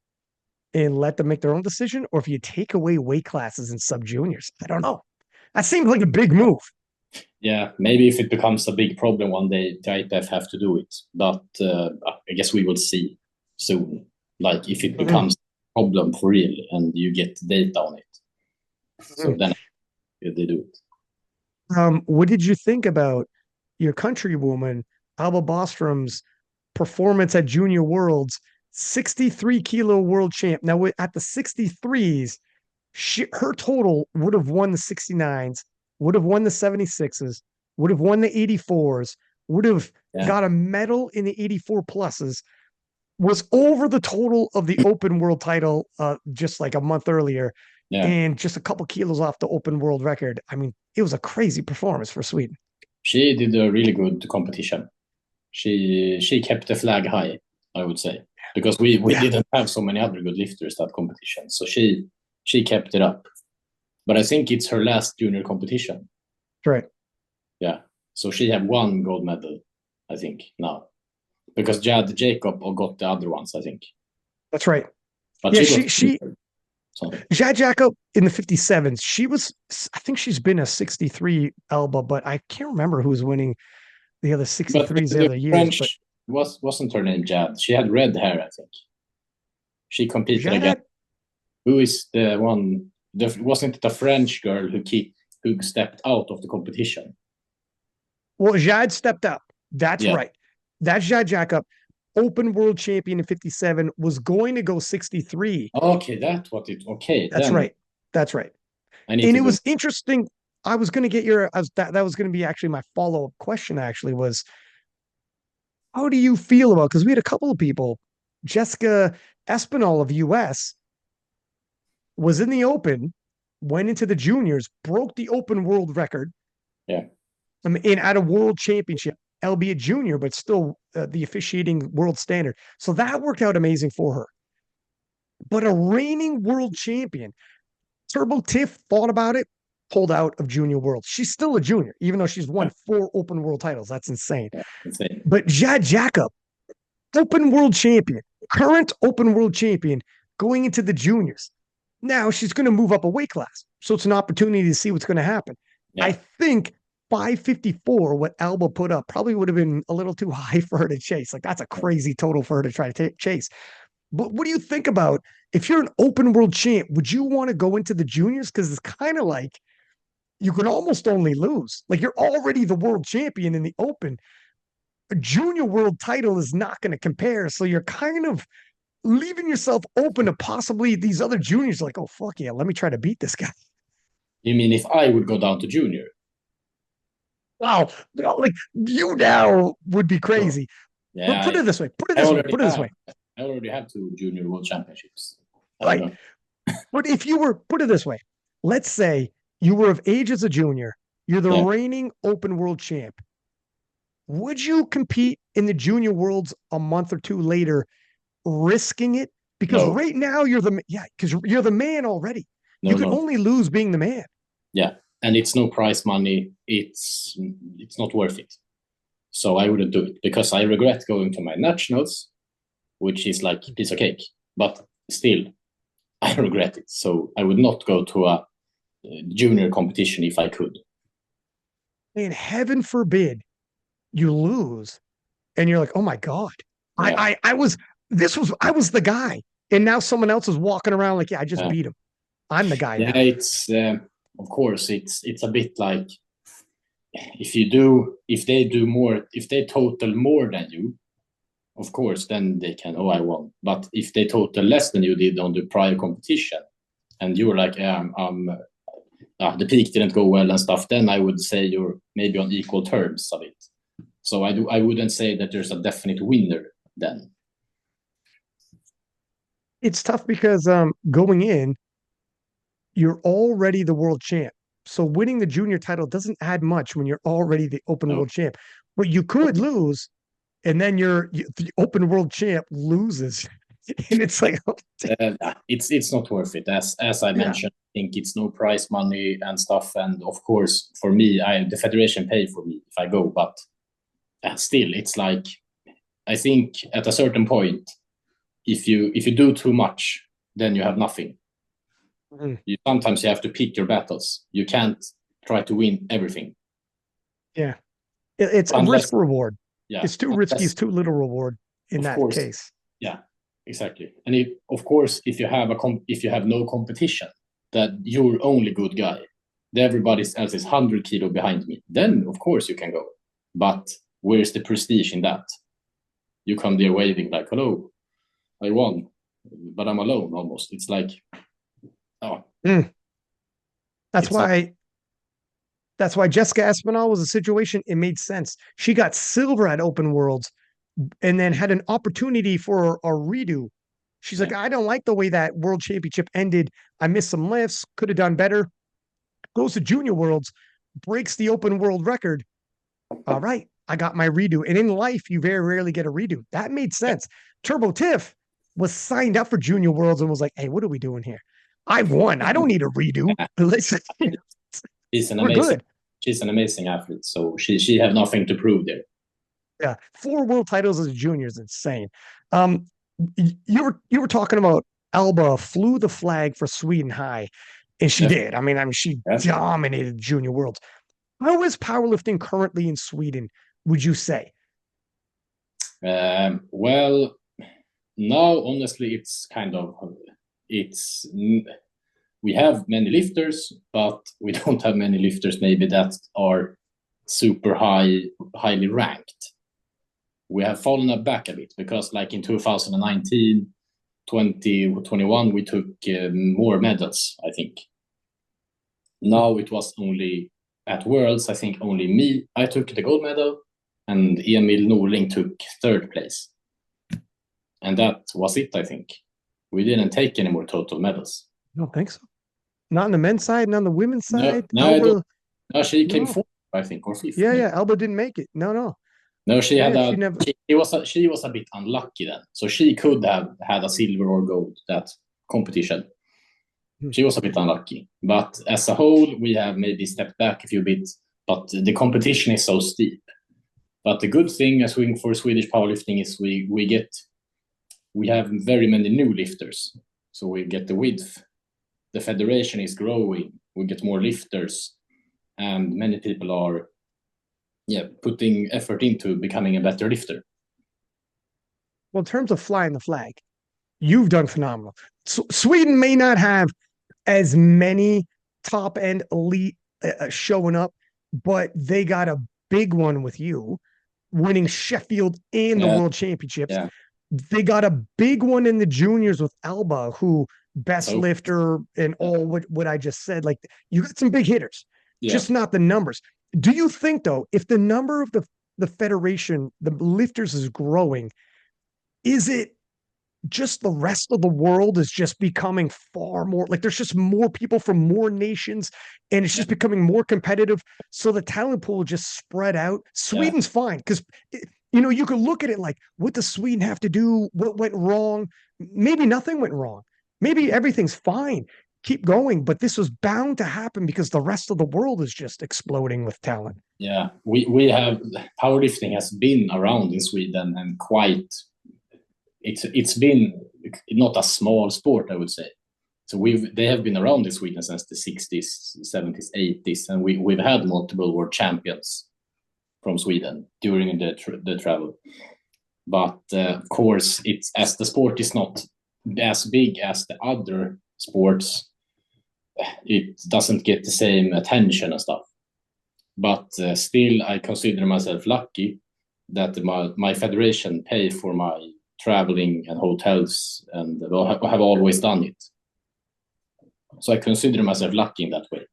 and let them make their own decision, or if you take away weight classes in sub juniors. I don't know. That seems like a big move. Yeah, maybe if it becomes a big problem one day, the IPF have to do it. But I guess we will see soon. Like if it becomes a problem for real and you get data on it. So then they do it. What did you think about your countrywoman, Alba Bostrom's performance at Junior Worlds, 63 kilo world champ? Now at the 63s, her total would have won the 69s, would have won the 76s, would have won the 84s, would have got a medal in the 84 pluses, was over the total of the open world title just like a month earlier, and just a couple kilos off the open world record. I mean, it was a crazy performance for Sweden. She did a really good competition. She kept the flag high, I would say, because we didn't have so many other good lifters that competition. So she kept it up. But I think it's her last junior competition. Right. Yeah. So she had one gold medal, I think, now. Because Jad Jacob got the other ones, I think. That's right. But Jad Jacob in the 57s, I think she's been a 63 Alba, but I can't remember who was winning the other 63s the other years. French wasn't her name Jad? She had red hair, I think. She competed against. Who is the one? Wasn't it a French girl who stepped out of the competition? Well, Jad stepped up. That's right. That's Jad Jacob, open world champion in 57, was going to go 63. Okay, that's what it. Okay, that's right. That's right. And it was interesting. I was going to get that was going to be actually my follow-up question. Actually, was how do you feel about? Because we had a couple of people. Jessica Espinal of US was in the open, went into the juniors, broke the open world record. Yeah. And at a world championship, albeit junior, but still the officiating world standard. So that worked out amazing for her. But a reigning world champion, Turbo Tiff thought about it, pulled out of Junior World. She's still a junior, even though she's won 4 open world titles. That's insane. Yeah, insane. But Jad Jacob, open world champion, current open world champion, going into the juniors. Now she's going to move up a weight class. So it's an opportunity to see what's going to happen. Yeah. I think 554, what Alba put up, probably would have been a little too high for her to chase. Like, that's a crazy total for her to try to chase. But what do you think about, if you're an open world champ, would you want to go into the juniors? Because it's kind of like you can almost only lose. Like, you're already the world champion in the open. A junior world title is not going to compare. So you're kind of leaving yourself open to possibly these other juniors like, oh, fuck yeah, let me try to beat this guy. You mean if I would go down to junior? Wow, like you now would be crazy. Yeah, but put it this way. I already have 2 junior world championships. Right. But if you were, put it this way, let's say you were of age as a junior, you're the reigning open world champ. Would you compete in the junior worlds a month or 2 later, risking it? Because right now because you're the man already. You can only lose being the man. Yeah. And it's no prize money. It's not worth it. So I wouldn't do it because I regret going to my nationals, which is like a piece of cake. But still, I regret it. So I would not go to a junior competition if I could. And heaven forbid you lose, and you're like, oh my God, Yeah. I was the guy, and now someone else is walking around like, yeah, I just beat him. I'm the guy Yeah, now. it's of course it's a bit like if they total more than you, of course, then they can, oh, I won. But if they total less than you did on the prior competition, and you were like, yeah, the peak didn't go well and stuff, then I would say you're maybe on equal terms of it. So I wouldn't say that there's a definite winner then. It's tough because going in, you're already the world champ. So winning the junior title doesn't add much when you're already the open world champ. But you could lose, and then the open world champ loses. And it's like it's not worth it. As I mentioned, I think it's no prize money and stuff. And of course, for me, the federation pay for me if I go. But still, it's like I think at a certain point, if you do too much, then you have nothing. Sometimes you have to pick your battles. You can't try to win everything. Yeah, it's a risk reward. Yeah, it's too risky. It's too little reward in that case. Yeah, exactly. And of course, if you have no competition, that you're only good guy, everybody else is 100 kilo behind me, then of course you can go. But where's the prestige in that? You come there waving like, hello, I won, but I'm alone almost. It's like, oh. That's why Jessica Espinal was a situation. It made sense. She got silver at Open Worlds and then had an opportunity for a redo. She's like, I don't like the way that world championship ended. I missed some lifts, could have done better. Goes to Junior Worlds, breaks the open world record. All right, I got my redo. And in life, you very rarely get a redo. That made sense. Turbo Tiff was signed up for Junior Worlds and was like, hey, what are we doing here? I won. I don't need a redo. She's an amazing athlete. So she have nothing to prove there. Yeah, 4 world titles as a junior is insane. You were talking about Alba flew the flag for Sweden high, and she did. I mean, she dominated Junior Worlds. How is powerlifting currently in Sweden, would you say? Well, now honestly, we have many lifters, but we don't have many lifters maybe that are super highly ranked. We have fallen back a bit because like in 2019, 2021, we took more medals, I think. Now it was only at Worlds, I think only me, I took the gold medal, and Emil Norling took 3rd place. And that was it, I think. We didn't take any more total medals. I don't think so. Not on the men's side, not on the women's side. No, she came 4th, I think, or 5th. Yeah, Alba didn't make it. No, she was a bit unlucky then. So she could have had a silver or gold that competition. She was a bit unlucky. But as a whole, we have maybe stepped back a few bits. But the competition is so steep. But the good thing for Swedish powerlifting is we have very many new lifters. So we get the width. The federation is growing. We get more lifters. And many people are putting effort into becoming a better lifter. Well, in terms of flying the flag, you've done phenomenal. Sweden may not have as many top-end elite showing up, but they got a big one with you, winning Sheffield and the World Championships. Yeah. They got a big one in the juniors with Alba, who best lifter and all what I just said. Like, you got some big hitters, just not the numbers. Do you think, though, if the number of the federation, the lifters is growing, is it just the rest of the world is just becoming far more, like there's just more people from more nations and it's just becoming more competitive, so the talent pool just spread out? Sweden's fine because, you could look at it like, what does Sweden have to do? What went wrong? Maybe nothing went wrong. Maybe everything's fine. Keep going. But this was bound to happen because the rest of the world is just exploding with talent. Yeah, we have, powerlifting has been around in Sweden and quite, it's been not a small sport, I would say. So they have been around in Sweden since the 60s, 70s, 80s, and we've had multiple world champions. from Sweden during the travel. But of course, it's as the sport is not as big as the other sports, it doesn't get the same attention and stuff. But still, I consider myself lucky that my federation pay for my traveling and hotels, and have always done it. So I consider myself lucky in that way.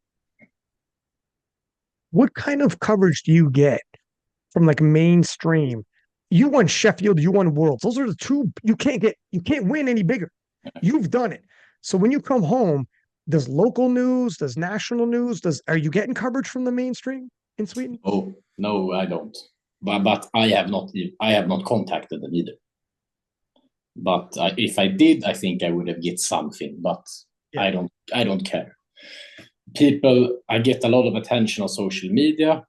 What kind of coverage do you get from like mainstream? You won Sheffield, you won Worlds. Those are the two you can't win any bigger. You've done it. So when you come home, does local news, does national news, are you getting coverage from the mainstream in Sweden? Oh no, I don't. But I have not contacted them either. But if I did, I think I would have get something. But yeah. I don't care. I get a lot of attention on social media,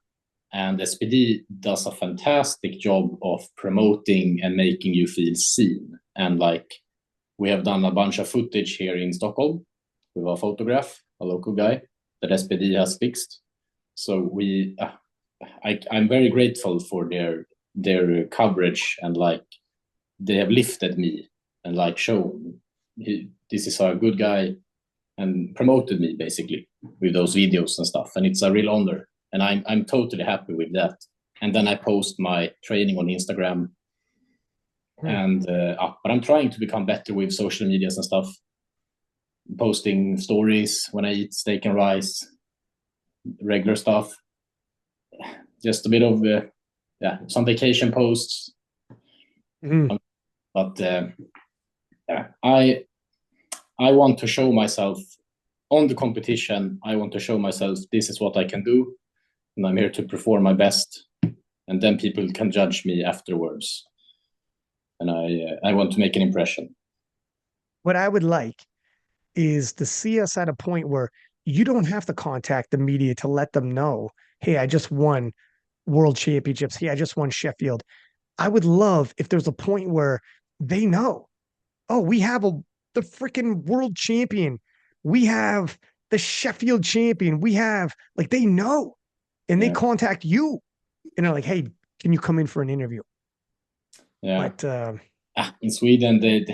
and SPD does a fantastic job of promoting and making you feel seen. And like, we have done a bunch of footage here in Stockholm with a photograph, a local guy that SPD has fixed. So I'm very grateful for their coverage, and like, they have lifted me and like shown this is a good guy, and promoted me basically with those videos and stuff. And it's a real honor, and I'm totally happy with that. And then I post my training on Instagram. And but I'm trying to become better with social medias and stuff, posting stories when I eat steak and rice, regular stuff, just a bit of some vacation posts. But I want to show myself on the competition. I want to show myself this is what I can do, and I'm here to perform my best, and then people can judge me afterwards. And I want to make an impression. What I would like is to see us at a point where you don't have to contact the media to let them know, hey, I just won world championships. Hey, I just won Sheffield. I would love if there's a point where they know, oh, we have the freaking world champion. We have the Sheffield champion. We have, like, they know, and they contact you and they're like, hey, can you come in for an interview? Yeah. But in Sweden, they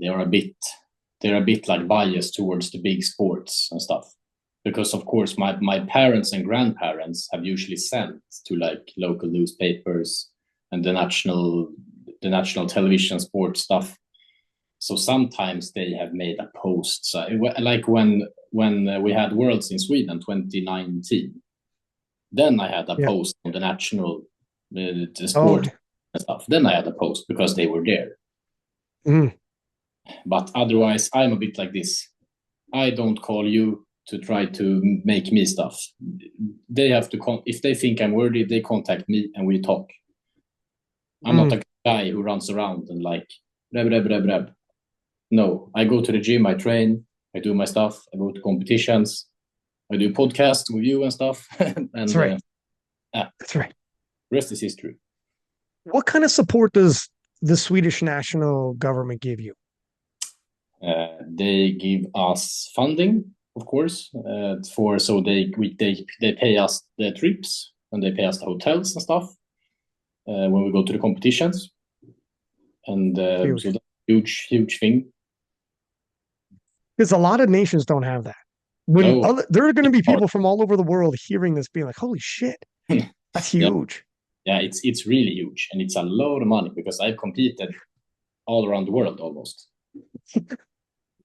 are a bit like biased towards the big sports and stuff, because of course my parents and grandparents have usually sent to like local newspapers and the national television sports stuff. So sometimes they have made a post. So like when we had Worlds in Sweden 2019, then I had a post on the national sport and stuff. Then I had a post because they were there. But otherwise, I'm a bit like this. I don't call you to try to make me stuff. They have to if they think I'm worthy, they contact me and we talk. I'm not a guy who runs around and like reb. No, I go to the gym, I train, I do my stuff, I go to competitions, I do podcasts with you and stuff. And that's right. That's right. Rest is history. What kind of support does the Swedish national government give you? They give us funding, of course, so they pay us the trips, and they pay us the hotels and stuff when we go to the competitions, and so that's a huge thing. Because a lot of nations don't have that. There are going to be people from all over the world hearing this, being like, "Holy shit, that's huge!" Yeah, it's really huge, and it's a lot of money because I've competed all around the world almost.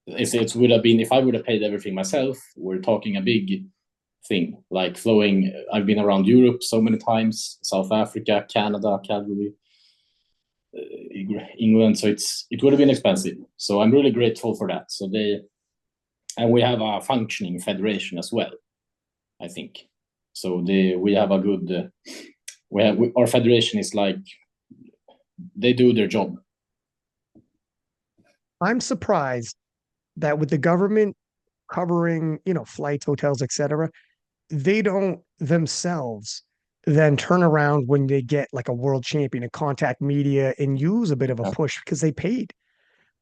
It would have been, if I would have paid everything myself, we're talking a big thing, like flowing. I've been around Europe so many times, South Africa, Canada, Calgary, England. So it would have been expensive. So I'm really grateful for that. So we have a functioning federation as well, I think. So we have a good. Our federation is like, they do their job. I'm surprised that with the government covering, flights, hotels, etc., they don't themselves then turn around when they get like a world champion and contact media and use a bit of a push because they paid.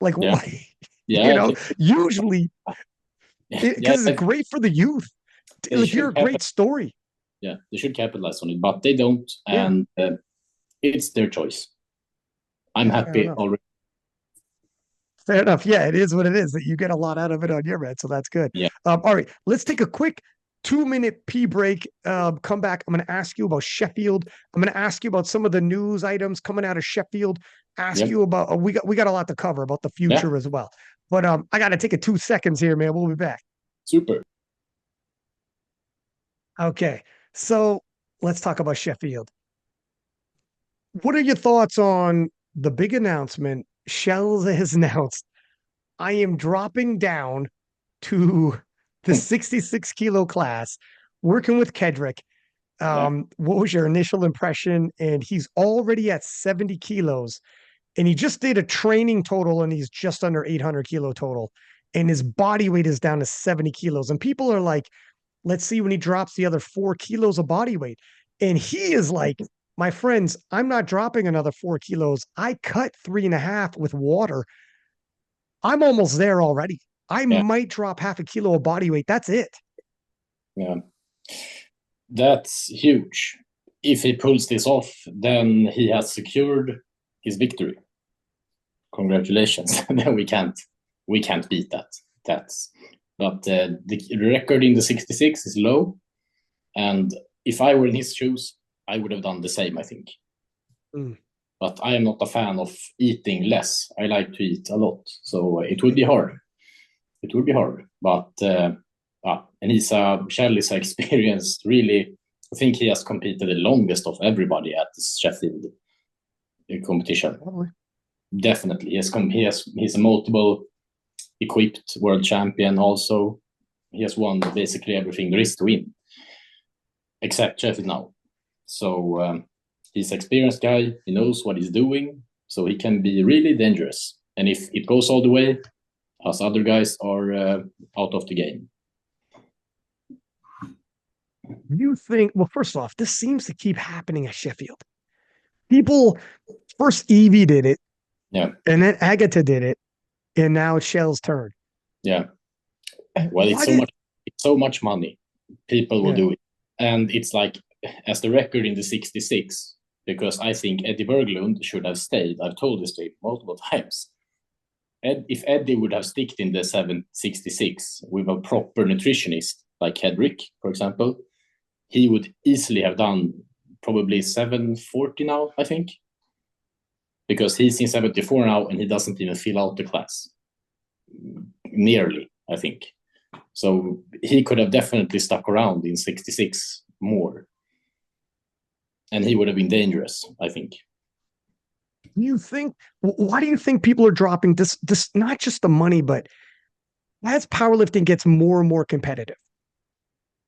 Like, why? Usually, because it's great for the youth. Like, you're a great story. Yeah, they should capitalize on it, but they don't, Yeah. and it's their choice. I'm happy already. Fair enough. Yeah, it is what it is. That you get a lot out of it on your end, so that's good. Yeah. All right, let's take a quick 2-minute pee break. Come back. I'm going to ask you about Sheffield. I'm going to ask you about some of the news items coming out of Sheffield. Ask you about we got a lot to cover about the future as well. But I got to take 2 seconds here, man. We'll be back. Super. Okay, so let's talk about Sheffield. What are your thoughts on the big announcement? Shell has announced, I am dropping down to the 66 kilo class, working with Kedrick. What was your initial impression? And he's already at 70 kilos, and he just did a training total, and he's just under 800 kilo total. And his body weight is down to 70 kilos. And people are like, let's see when he drops the other 4 kilos of body weight. And he is like, my friends, I'm not dropping another 4 kilos. I cut 3.5 with water. I'm almost there already. I might drop half a kilo of body weight. That's it. Yeah. That's huge. If he pulls this off, then he has secured his victory. Congratulations. Then we can't beat that. But the record in the 66 is low, and if I were in his shoes, I would have done the same, I think. But I am not a fan of eating less. I like to eat a lot, so it would be hard. It would be hard, but and Shell is experienced. Really, I think he has competed the longest of everybody at this Sheffield competition. Probably. Definitely, he's a multiple equipped world champion. Also, he has won basically everything there is to win, except Sheffield now. So he's an experienced guy. He knows what he's doing, so he can be really dangerous. And if it goes all the way, us other guys are out of the game. You think? Well, first off, this seems to keep happening at Sheffield. People first Evie did it, and then Agatha did it, and now it's Shell's turn. Yeah. Well, it's so much money. People will do it, and it's like as the record in the 66. Because I think Eddie Berglund should have stayed. I've told this to him multiple times. If Eddie would have sticked in the 766 with a proper nutritionist like Hedrick, for example, he would easily have done probably 740 now, I think. Because he's in 74 now and he doesn't even fill out the class. Nearly, I think. So he could have definitely stuck around in 66 more. And he would have been dangerous, I think. Why do you think people are dropping this, not just the money, but as powerlifting gets more and more competitive?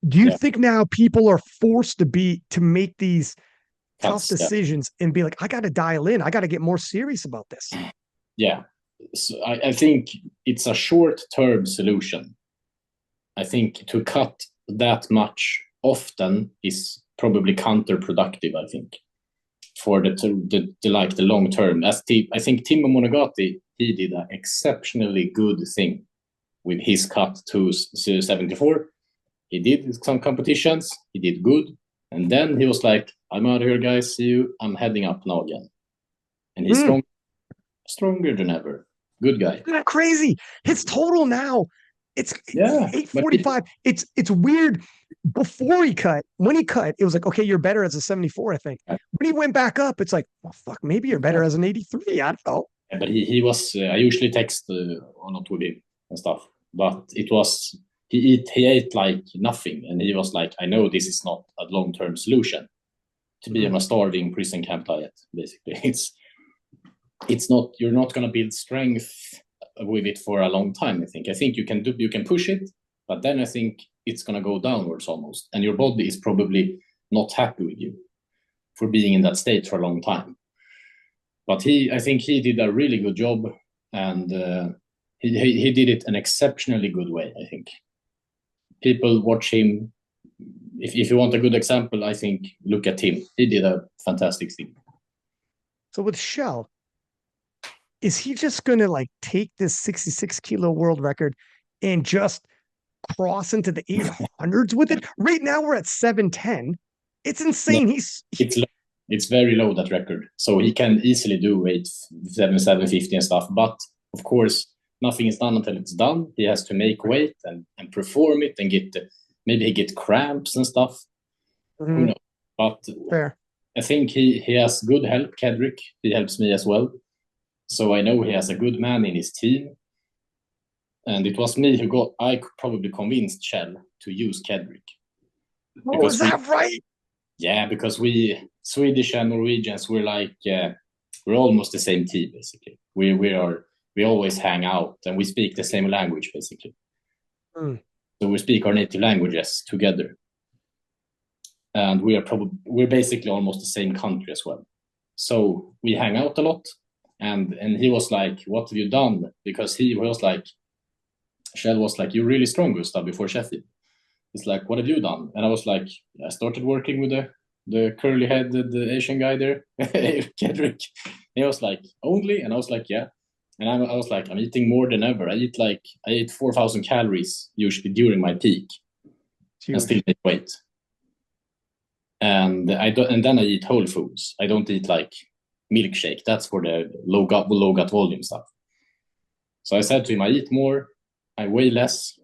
Do you think now people are forced to make these tough decisions and be like, I got to dial in. I got to get more serious about this. Yeah. So I think it's a short-term solution. I think to cut that much often is probably counterproductive, I think, for the long term. I think Timo Monogatti, he did an exceptionally good thing with his cut to 74. He did some competitions, he did good, and then he was like, I'm out of here, guys, see you, I'm heading up now again. And he's stronger than ever. Good guy. Isn't that crazy? His total now, it's 845. It's weird. Before he cut, when he cut, it was like, okay, you're better as a 74, I think. When he went back up, it's like, well, fuck, maybe you're better as an 83. I don't know. Yeah, but he was, I usually text or not with him and stuff, but it was, he ate like nothing. And he was like, I know this is not a long-term solution to be on a starving prison camp diet, basically. It's not, you're not going to build strength with it for a long time, I think. I think you can push it, but then I think it's going to go downwards almost. And your body is probably not happy with you for being in that state for a long time. But I think he did a really good job, and he did it an exceptionally good way, I think. People watch him. If you want a good example, I think look at him. He did a fantastic thing. So with Shell, is he just going to like take this 66 kilo world record and just cross into the 800s with it. Right now we're at 710. It's insane. No, it's low. It's very low, that record. So he can easily do 750 and stuff. But of course, nothing is done until it's done. He has to make weight and perform it and maybe he get cramps and stuff. Who knows? But fair. I think he has good help, Kedrick. He helps me as well. So I know he has a good man in his team. And it was me I probably convinced Kjell to use Kedrick. Oh, is that right? Yeah, because we Swedish and Norwegians, we're almost the same team basically. We always hang out and we speak the same language basically. So we speak our native languages together, and we're basically almost the same country as well. So we hang out a lot, and he was like, "What have you done?" Because he was like, Kjell was like, "You're really strong, Gustav, before Sheffield." It's like, "What have you done?" And I was like, "I started working with the curly-headed Asian guy there, Kedrick." He was like, "Only?" And I was like, "Yeah." And I was like, "I'm eating more than ever. I ate 4,000 calories usually during my peak, and still make weight. And then I eat whole foods. I don't eat like milkshake. That's for the low gut volume stuff." So I said to him, "I eat more, I weigh less,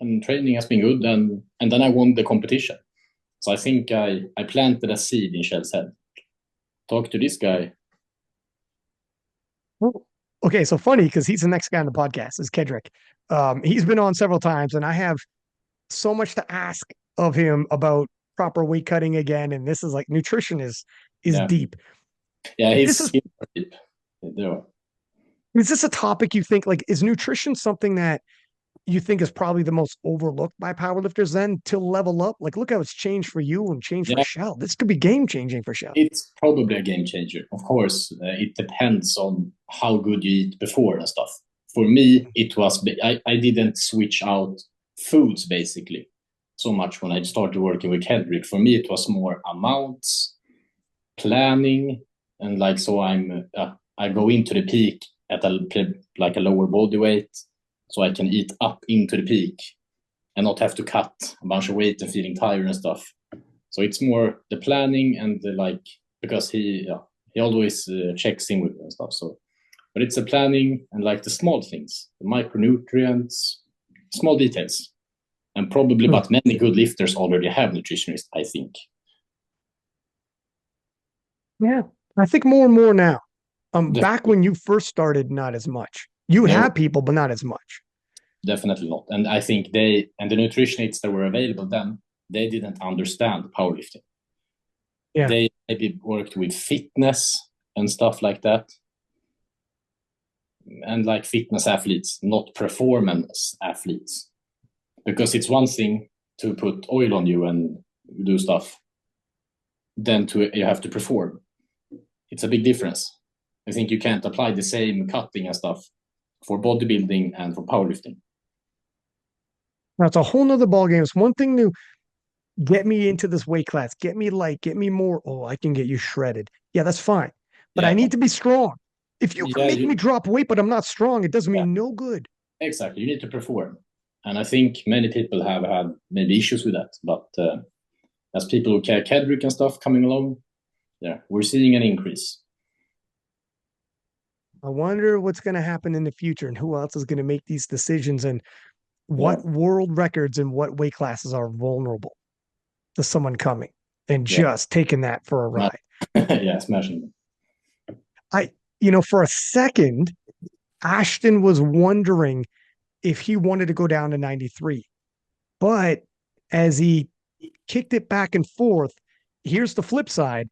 and training has been good." And then I won the competition. So I think I planted a seed in Kjell's head. Talk to this guy. Okay, so funny because he's the next guy on the podcast is Kedrick. He's been on several times, and I have so much to ask of him about proper weight cutting again. And this is like nutrition is deep. Yeah, he's deep. Yeah. Is this a topic you think like is nutrition something that you think is probably the most overlooked by powerlifters then to level up? Like, look how it's changed for you and changed for Kjell. This could be game changing for Kjell. It's probably a game changer. Of course, it depends on how good you eat before and stuff. For me, it was, I didn't switch out foods basically so much when I started working with Kedrick. For me, it was more amounts, planning, and like, so I go into the peak at a lower body weight, so I can eat up into the peak and not have to cut a bunch of weight and feeling tired and stuff. So it's more the planning and because he always checks in with me and stuff. So, but it's the planning and like the small things, the micronutrients, small details, and probably, but many good lifters already have nutritionists, I think. Yeah, I think more and more now. Back when you first started, not as much. You have people, but not as much. Definitely not. And I think the nutritionists that were available then, they didn't understand powerlifting. Yeah. They maybe worked with fitness and stuff like that. And like fitness athletes, not performance athletes. Because it's one thing to put oil on you and do stuff, then you have to perform. It's a big difference. I think you can't apply the same cutting and stuff for bodybuilding and for powerlifting. That's a whole nother ballgame. It's one thing to get me into this weight class, get me more. Oh, I can get you shredded. Yeah, that's fine. But I need to be strong. If you can make me drop weight, but I'm not strong, it does me no good. Exactly. You need to perform. And I think many people have had maybe issues with that. But as people who care Kedrick and stuff coming along, we're seeing an increase. I wonder what's going to happen in the future and who else is going to make these decisions and what world records and what weight classes are vulnerable to someone coming and just taking that for a ride. Smashing them. For a second, Ashton was wondering if he wanted to go down to 93. But as he kicked it back and forth, here's the flip side.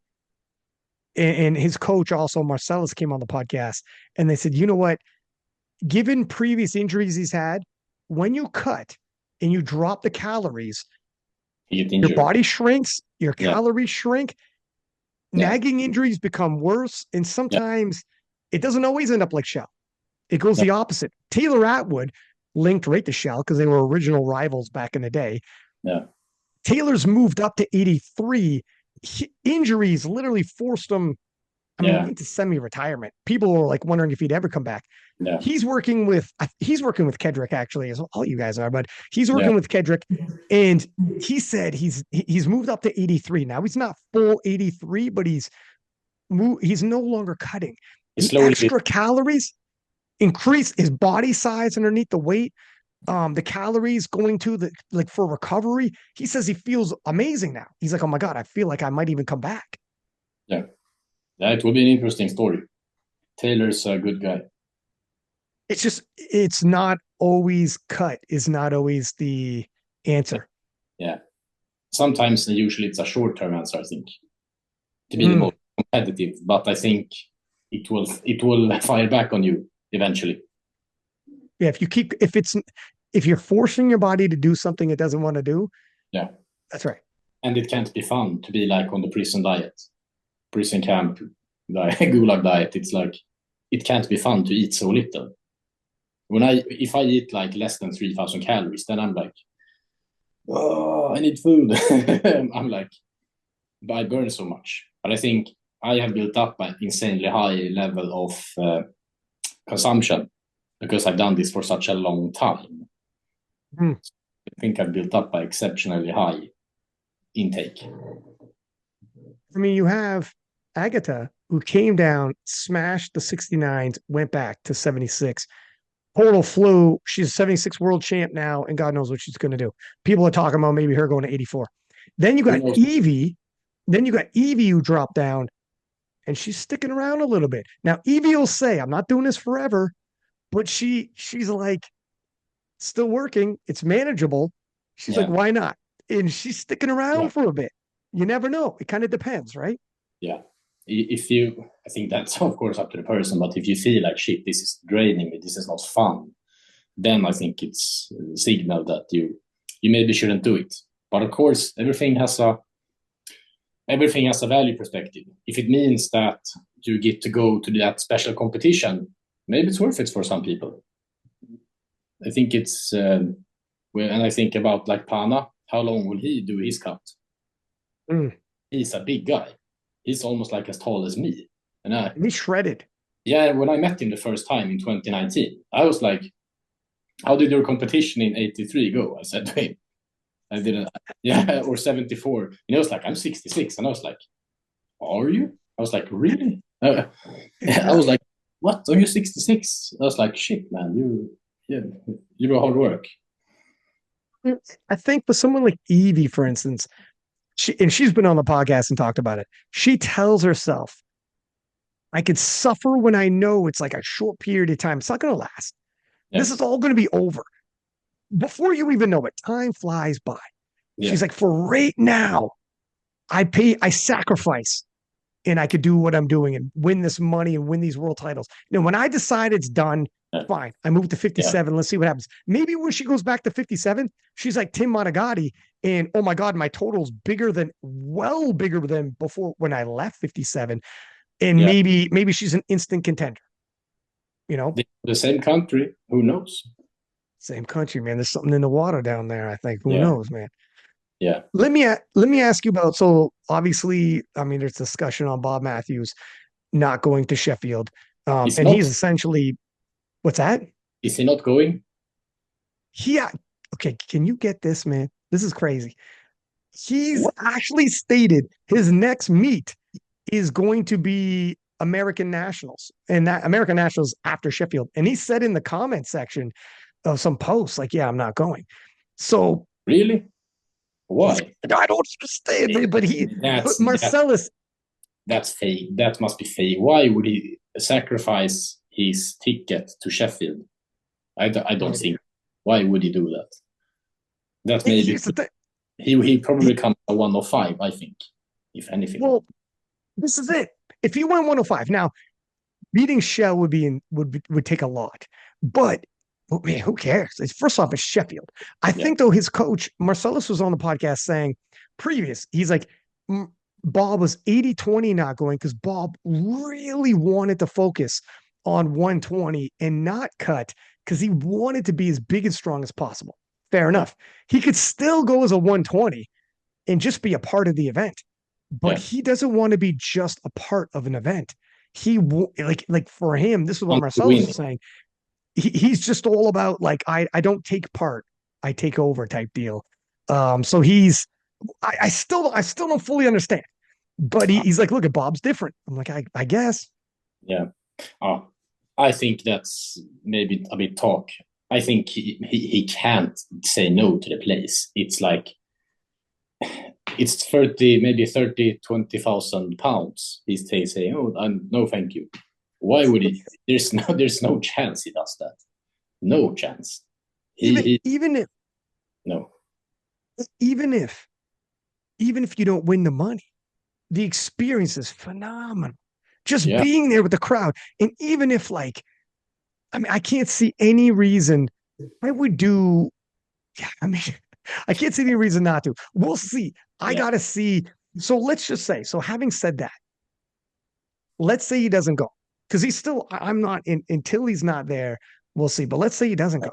And his coach, also Marcellus, came on the podcast and they said, you know what, given previous injuries he's had, when you cut and you drop the calories, your body shrinks, your calories shrink, nagging injuries become worse. And sometimes it doesn't always end up like Kjell. It goes the opposite. Taylor Atwood linked right to Kjell because they were original rivals back in the day. Yeah. Taylor's moved up to 83. Injuries literally forced him I mean, into semi-retirement. People were like wondering if he'd ever come back. Yeah. He's working with Kedrick actually, as all you guys are, but he's working with Kedrick, and he said he's moved up to 83 now. He's not full 83, but he's no longer cutting. The extra calories increase his body size underneath the weight. The calories going to the like for recovery. He says he feels amazing now. He's like, oh my God, I feel like I might even come back. Yeah. Yeah, it will be an interesting story. Taylor's a good guy. It's just, it's not always cut is not always the answer. Yeah. Sometimes, and usually it's a short-term answer, I think, to be the most competitive. But I think it will fire back on you eventually. Yeah, if you're forcing your body to do something it doesn't want to do, yeah, that's right. And it can't be fun to be like on the prison diet, prison camp, gulag diet. It's like it can't be fun to eat so little. If I eat like less than 3,000 calories, then I'm like, oh, I need food. I'm like, I burn so much. But I think I have built up an insanely high level of consumption because I've done this for such a long time. I think I've built up an exceptionally high intake. I mean, you have Agatha, who came down, smashed the 69s, went back to 76. Total flew. She's a 76 world champ now, and God knows what she's going to do. People are talking about maybe her going to 84. Then you got Evie. Then you got Evie who dropped down, and she's sticking around a little bit. Now, Evie will say, I'm not doing this forever, but she's like still working. It's manageable. She's like, why not? And she's sticking around for a bit. You never know. It kind of depends, right? Yeah. I think that's of course up to the person, but if you feel like shit, this is draining me, this is not fun, then I think it's a signal that you maybe shouldn't do it. But of course, everything has a value perspective. If it means that you get to go to that special competition, maybe it's worth it for some people. I think it's and I think about like Pana, how long will he do his cut? He's a big guy. He's almost like as tall as me. And he's shredded. Yeah, when I met him the first time in 2019, I was like, how did your competition in 83 go? I said to him. I didn't, or 74. And he was like, I'm 66. And I was like, are you? I was like, really? I was like, what? Are you 66? I was like, shit, man, you do hard work. I think for someone like Evie, for instance, she's been on the podcast and talked about it. She tells herself, I could suffer when I know it's like a short period of time. It's not going to last. Yeah. This is all going to be over. Before you even know it, time flies by. Yeah. She's like, for right now, I sacrifice and I could do what I'm doing and win this money and win these world titles. You know, when I decide it's done, fine. I move to 57. Yeah. Let's see what happens. Maybe when she goes back to 57, she's like Tim Monagatti. And oh my God, my total's well bigger than before when I left 57. And maybe she's an instant contender. You know, the same country. Who knows? Same country, man. There's something in the water down there. I think. Who knows, man? Yeah. Let me ask you about. So obviously, I mean, there's discussion on Bob Matthews not going to Sheffield, he's essentially. What's that? Is he not going? Yeah. Okay. Can you get this, man? This is crazy. He's actually stated his next meet is going to be American Nationals, and that American Nationals after Sheffield. And he said in the comment section of some posts, like, yeah, I'm not going. So really? Why? I don't understand, but Marcellus. That's fake. That must be fake. Why would he sacrifice his ticket to Sheffield? I don't think. Why would he do that? That maybe he probably comes a 105, I think, if anything. Well, this is it. If he went 105, now beating Shell would take a lot, but man, who cares? First off, it's Sheffield. I think though his coach Marcellus was on the podcast saying he's like, Bob was 80-20 not going because Bob really wanted to focus on 120 and not cut because he wanted to be as big and strong as possible. Fair enough. He could still go as a 120 and just be a part of the event, but he doesn't want to be just a part of an event. like for him, this is what Want to Marcellus win. was saying. He's just all about like I don't take part, I take over type deal. So I still don't fully understand, but he's like, look at Bob's different. I'm like, I guess. Yeah. Oh, I think that's maybe a bit talk. I think he can't say no to the place. It's like it's 30, maybe 30, 20,000 pounds. He's saying, oh, no, thank you. Why would he? There's no chance he does that. No chance. Even He even if no. even if even if you don't win the money, the experience is phenomenal. Just Yeah, being there with the crowd. And even if like, I mean, I can't see any reason I would do. Yeah, I mean, I can't see any reason not to. We'll see. I yeah, gotta see. So let's just say, so having said that, let's say he doesn't go. Because he's still, I'm not in until he's not there, we'll see. But let's say he doesn't go.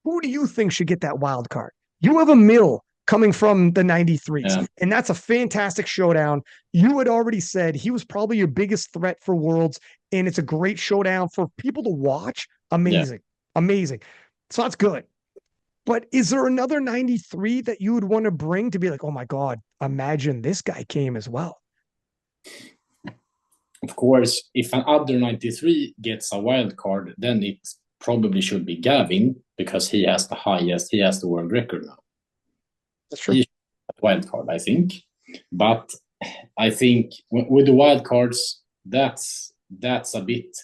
Who do you think should get that wild card? You have a mill coming from the 93s, yeah, and that's a fantastic showdown. You had already said he was probably your biggest threat for Worlds, and it's a great showdown for people to watch. yeah. Amazing. Amazing. So that's good. But is there another 93 that you would want to bring to be like, oh my God, imagine this guy came as well? Of course, if an other 93 gets a wild card, then it probably should be Gavin because he has the world record now. That's true. He should have a wild card, I think. But I think with the wild cards, that's a bit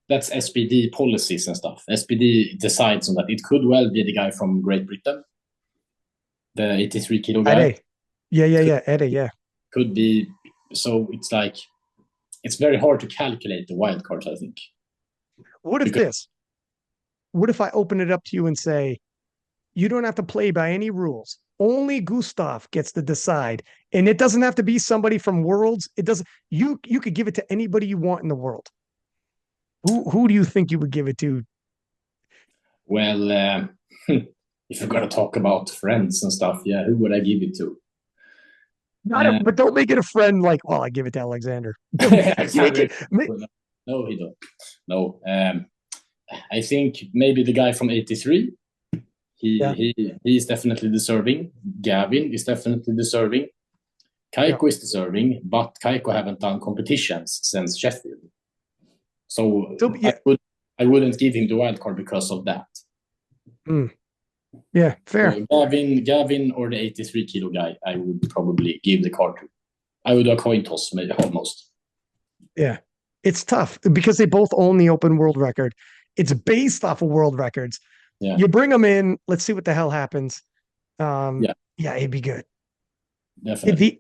that's SPD policies and stuff. SPD decides on that. It could well be the guy from Great Britain, the 83 kilo guy. Eddie. Yeah. Eddie, yeah. Could be. So it's like it's very hard to calculate the wild cards, I think. What if Because this? What if I open it up to you and say, you don't have to play by any rules. Only Gustav gets to decide. And it doesn't have to be somebody from Worlds. It doesn't, you could give it to anybody you want in the world. Who do you think you would give it to? well, if you're gonna talk about friends and stuff, yeah, who would I give it to? Not a, but don't make it a friend like, well, I give it to Alexander. Make Alexander. it make, No, he don't. No, I think maybe the guy from '83. yeah, He's definitely deserving. Gavin is definitely deserving. yeah. Cayco is deserving, but Cayco haven't done competitions since Sheffield, so So yeah, I wouldn't give him the wild card because of that. mm, yeah, fair. So Gavin or the 83 kilo guy, I would probably give the card to. I would do a coin toss, maybe almost. Yeah. It's tough because they both own the open world record. It's based off of world records. Yeah, You bring them in, let's see what the hell happens. yeah, Yeah, it'd be good. definitely.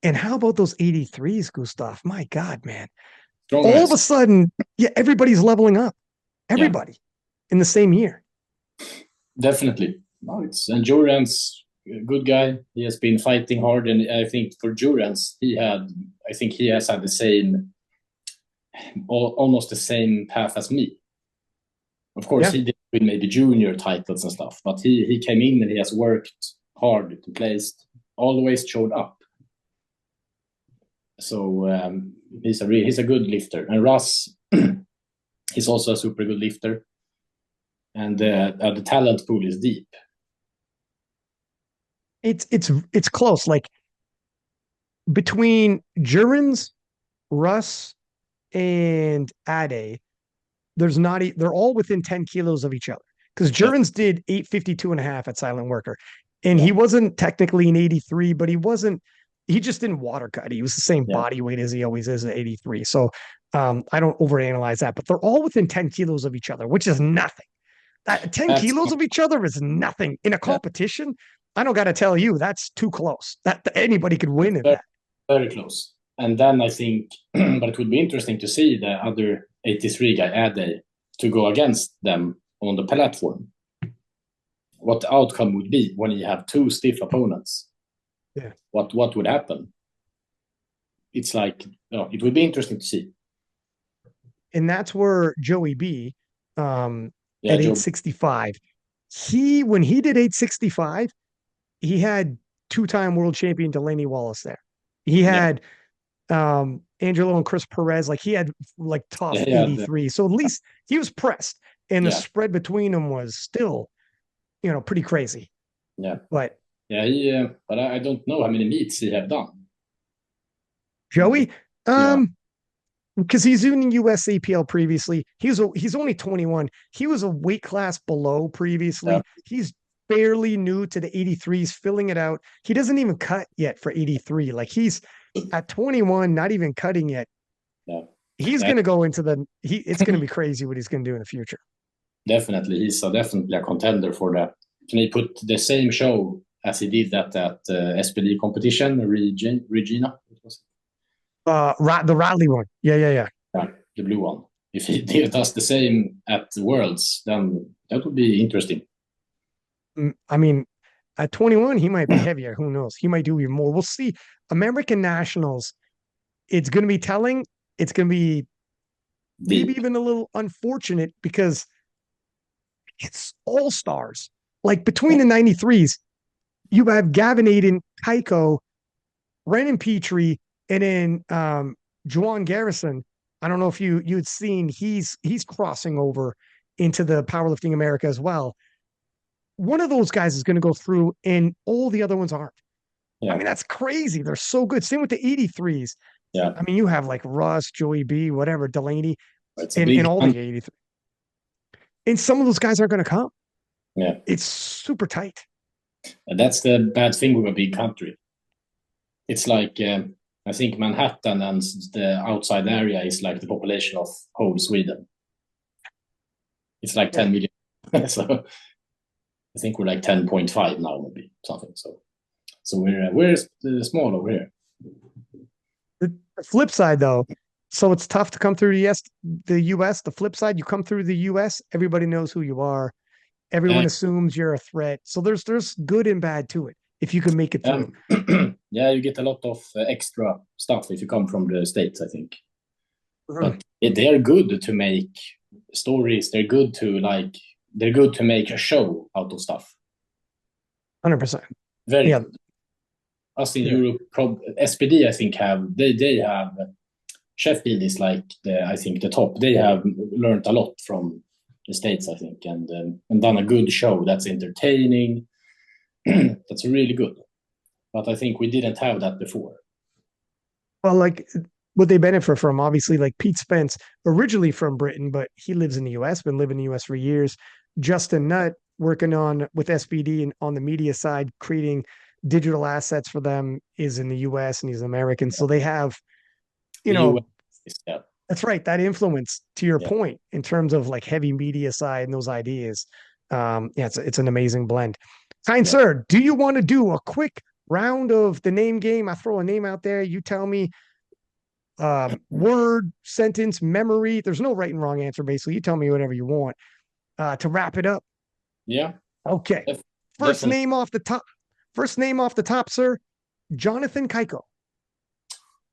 And how about those 83s, Gustav? My God, man. Strong All of a guys. sudden, yeah, everybody's leveling up. Yeah, Everybody in the same year. definitely. No, it's endurance. Good guy. He has been fighting hard, and I think for endurance, I think he has had the same, almost the same path as me. Of course, Yeah. he did with maybe junior titles and stuff, but he came in and he has worked hard to place, always showed up. So he's a good lifter, and Russ, he's also a super good lifter, and the talent pool is deep. It's close. Like between Jurens, Russ, and Ade, there's not they're all within 10 kilos of each other. Because Yeah, Jurens did 852 and a half at Silent Worker. And yeah, he wasn't technically an 83, but he just didn't water cut. He was the same yeah. body weight as he always is at 83. So I don't overanalyze that, but they're all within 10 kilos of each other, which is nothing. That 10 That's kilos of each other is nothing. In a yeah, competition, I don't got to tell you, that's too close. That anybody could win that's at very, that. very close. And then I think, but it would be interesting to see the other 83 guy Ade to go against them on the platform. What the outcome would be when you have two stiff opponents. Yeah. What would happen? It's like it would be interesting to see. And that's where Joey B Yeah, at Joe. 865, when he did 865, he had two-time world champion Delaney Wallace there. He Yeah, had Angelo and Chris Perez, like he had like tough Yeah, 83. So at least he was pressed. And the yeah, spread between them was still, pretty crazy. yeah, But yeah. But I don't know how many meets he have done. Joey, Yeah, because he's in USAPL previously. He's only 21. He was a weight class below yeah, previously. He's fairly new to the 83s, filling it out. He doesn't even cut yet for 83. Like he's at 21, not even cutting yet. yeah. He's Yeah, going to go into it's going to be crazy what he's going to do in the future. definitely, he's definitely a contender for that. Can he put the same show as he did at that SPD competition, Regina? It was The Radley one. Yeah, yeah, yeah. yeah, the blue one. If he does the same at the Worlds, then that would be interesting. I mean, at 21, he might be heavier. Who knows? He might do even more. We'll see. American nationals, it's going to be telling. It's going to be maybe Deep. even a little unfortunate because it's all stars. Like between the 93s, you have Gavin Aiden, Cayco, Brennan Petrie, and then Juwan Garrison. I don't know if you had seen he's crossing over into the powerlifting America as well. One of those guys is going to go through, and all the other ones aren't. I Yeah, mean, that's crazy. They're so good. Same with the 83s. yeah. I mean, you have like Russ, Joey B, whatever, Delaney, It's a and big all hunt. the 83s. And some of those guys aren't going to come. Yeah, It's super tight. and that's the bad thing with a big country. It's like I think Manhattan and the outside area is like the population of whole Sweden. It's like Yeah. 10 million. So I think we're like 10.5 now, maybe something. So we're small over here. The flip side, though, so it's tough to come through the US. The flip side, you come through the US, everybody knows who you are. Everyone Uh, assumes you're a threat. So there's good and bad to it if you can make it through. yeah, you get a lot of extra stuff if you come from the States, I think. Mhm. But they are good to make stories. They're good to make a show out of stuff. 100%. Very Yeah. good. Us in Yeah. Europe, SPD, I think they have Sheffield is like I think the top. They have learned a lot from the States, I think, and done a good show that's entertaining. That's really good. But I think we didn't have that before. Well, like what they benefit from, obviously, like Pete Spence, originally from Britain, but he lives in the US, been living in the US for years. Justin Nutt working on with SBD and on the media side, creating digital assets for them is in the US and he's American. So they have, you The US know, is yeah, that's right. That influence to your yeah, point in terms of like heavy media side and those ideas. Yeah, it's an amazing blend. Kind yeah. sir, do you want to do a quick round of the name game? I throw a name out there. You tell me word, sentence, memory. There's no right and wrong answer, basically. You tell me whatever you want to wrap it up. Yeah, Okay. First definitely. name off the top. First name off the top, sir. Jonathan Cayco.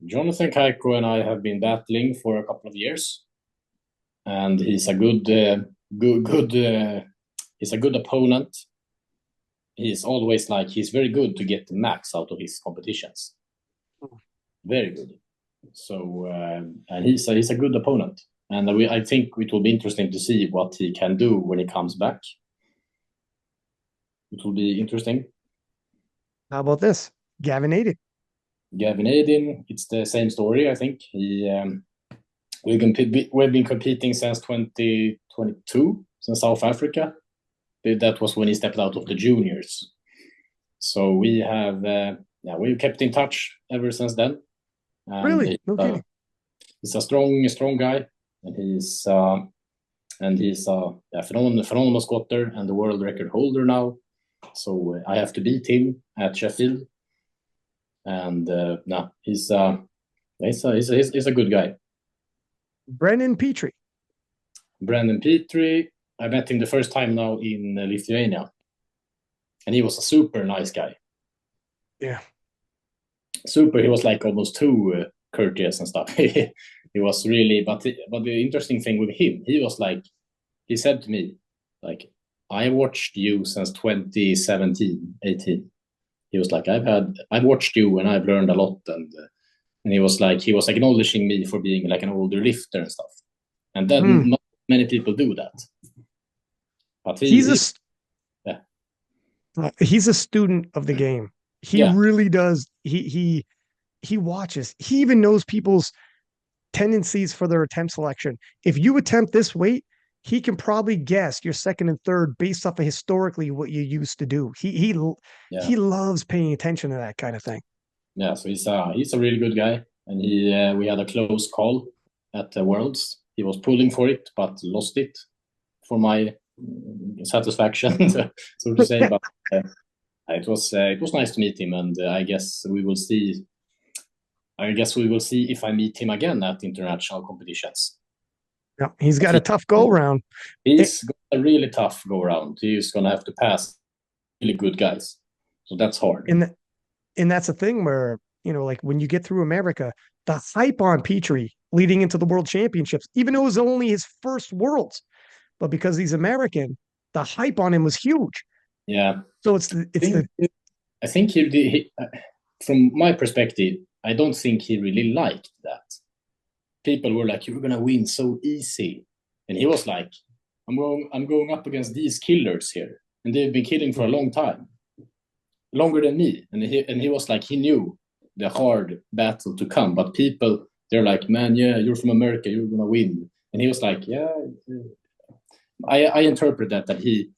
Jonathan Cayco and I have been battling for a couple of years, and he's a good. He's a good opponent. He's always like he's very good to get the max out of his competitions. Very good. So and he's a good opponent, and I think it will be interesting to see what he can do when he comes back. It will be interesting. How about this? Gavin Aiden. Gavin Aiden, it's the same story. I think we've been competing since 2022, since South Africa. That was when he stepped out of the juniors. So we have we've kept in touch ever since then. And Really? No kidding. he's a strong guy, and he's a phenomenal squatter and the world record holder now. So I have to beat him at Sheffield, and no, he's a good guy. Brennan Petrie. Brandon Petrie, I met him the first time now in Lithuania, and he was a super nice guy. Yeah. Super, he was like almost too courteous and stuff. He was really, but the interesting thing with him, he was like, he said to me, like, I watched you since 2017, 18. He was like, I've watched you and I've learned a lot, and he was acknowledging me for being like an older lifter and stuff. And then not many people do that. But he's a student of the game. He really does. He watches. He even knows people's tendencies for their attempt selection. If you attempt this weight, he can probably guess your second and third based off of historically what you used to do. He loves paying attention to that kind of thing. Yeah, so he's a really good guy, and we had a close call at the Worlds. He was pulling for it, but lost it for my satisfaction, so to say. But it was nice to meet him, and I guess we will see. I guess we will see if I meet him again at international competitions. Yeah, he's got a tough go round. He's got a really tough go round. He's gonna have to pass really good guys, so that's hard. And that's the thing where, like when you get through America, the hype on Petrie leading into the World Championships, even though it was only his first Worlds, but because he's American, the hype on him was huge. Yeah. So I think from my perspective, I don't think he really liked that. People were like, "You're gonna win so easy," and he was like, I'm going up against these killers here, and they've been killing for a long time, longer than me." And he was like, he knew the hard battle to come, but people, they're like, "Man, yeah, you're from America, you're gonna win." And he was like, "Yeah." I interpret that he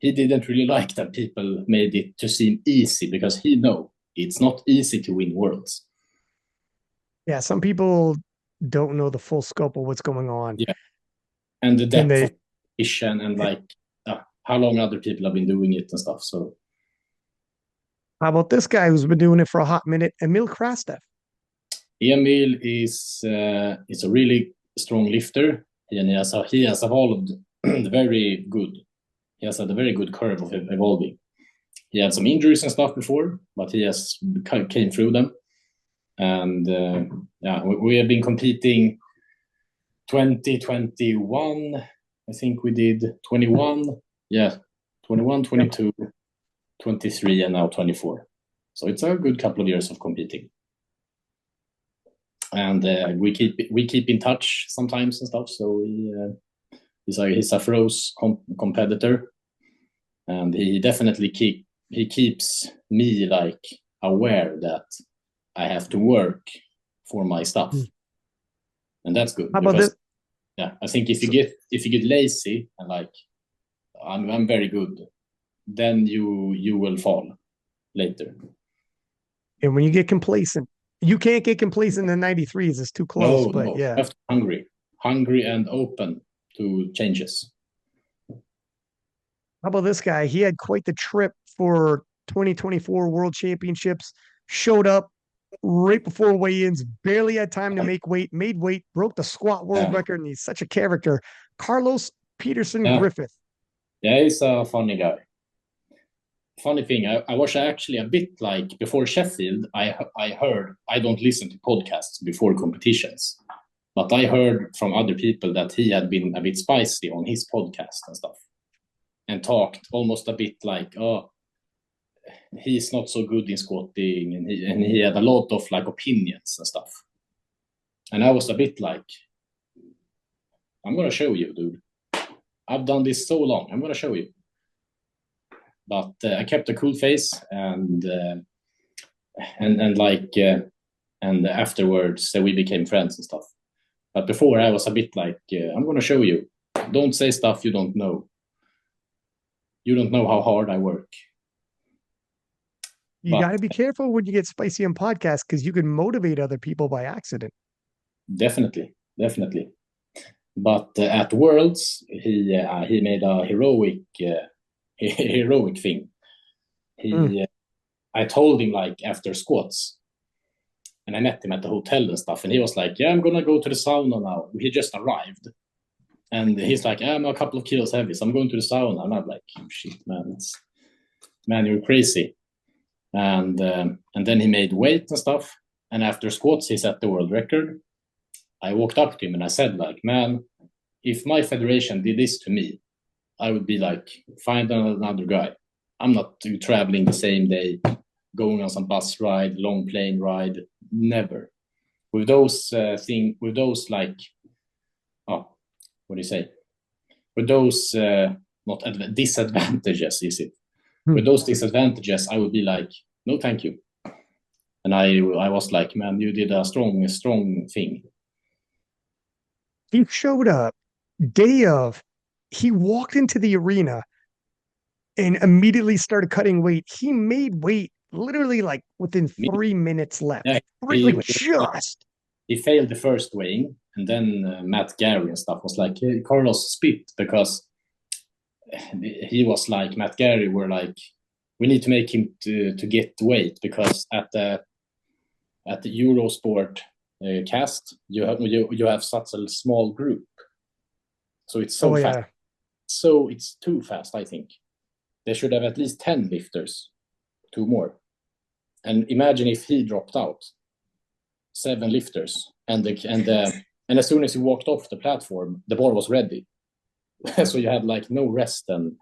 didn't really like that people made it to seem easy, because he know it's not easy to win Worlds. Yeah, some people don't know the full scope of what's going on. Yeah, and the depth of competition, and like how long other people have been doing it and stuff. So, how about this guy who's been doing it for a hot minute, Emil Krastev? Emil is a really strong lifter, and he has evolved very good. He has had a very good curve of evolving. He had some injuries and stuff before, but he has came through them. And we have been competing 2021. I think we did 21. Yeah, 21, 22, 23, and now 24. So it's a good couple of years of competing. And we keep in touch sometimes and stuff. So he's a froze competitor, and he definitely keeps me like aware that I have to work for my stuff, and that's good. How about this? Yeah, I think if you get lazy and like I'm very good, then you will fall later. And when you get complacent, you can't get complacent in the 93s. It's too close. No, but no. Yeah, You have to be hungry and open to changes. How about this guy? He had quite the trip for 2024 World Championships. Showed up right before weigh-ins, barely had time to make weight, made weight, broke the squat world record, and he's such a character. Carlos Peterson Griffith. Yeah, he's a funny guy. Funny thing, I was actually a bit like, before Sheffield, I heard, I don't listen to podcasts before competitions, but I heard from other people that he had been a bit spicy on his podcast and stuff, and talked almost a bit like, oh, he's not so good in squatting, and he had a lot of like opinions and stuff. And I was a bit like, I'm gonna show you, dude. I've done this so long. I'm gonna show you. But I kept a cool face, and afterwards we became friends and stuff. But before, I was a bit like, I'm gonna show you. Don't say stuff you don't know. You don't know how hard I work. You got to be careful when you get spicy on podcasts, because you can motivate other people by accident. Definitely. But at Worlds, he made a heroic thing. I told him like after squats, and I met him at the hotel and stuff, and he was like, "Yeah, I'm gonna go to the sauna now." He just arrived, and he's like, "I'm a couple of kilos heavy, so I'm going to the sauna." And I'm like, oh, "Shit, man, you're crazy." And then he made weight and stuff, and after squats, he set the world record. I walked up to him and I said, like, "Man, if my federation did this to me, I would be like, find another guy. I'm not traveling the same day, going on some bus ride, long plane ride, never." with those with those like, oh, what do you say? With those not disadvantages, is it? With those disadvantages, I would be like, no, thank you. And I was like, man, you did a strong thing. He showed up day of, he walked into the arena and immediately started cutting weight. He made weight literally like within 3 minutes left. Yeah, Really just. He failed the first weighing, and then Matt Gary and stuff was like, hey, Carlos spit, because he was like, Matt Gary were like, we need to make him to get weight, because at the Eurosport cast, you have such a small group, so it's so fast. So it's too fast. I think they should have at least 10 lifters, 2 more. And imagine if he dropped out, 7 lifters, and as soon as he walked off the platform, the bar was ready. So you had like no rest, and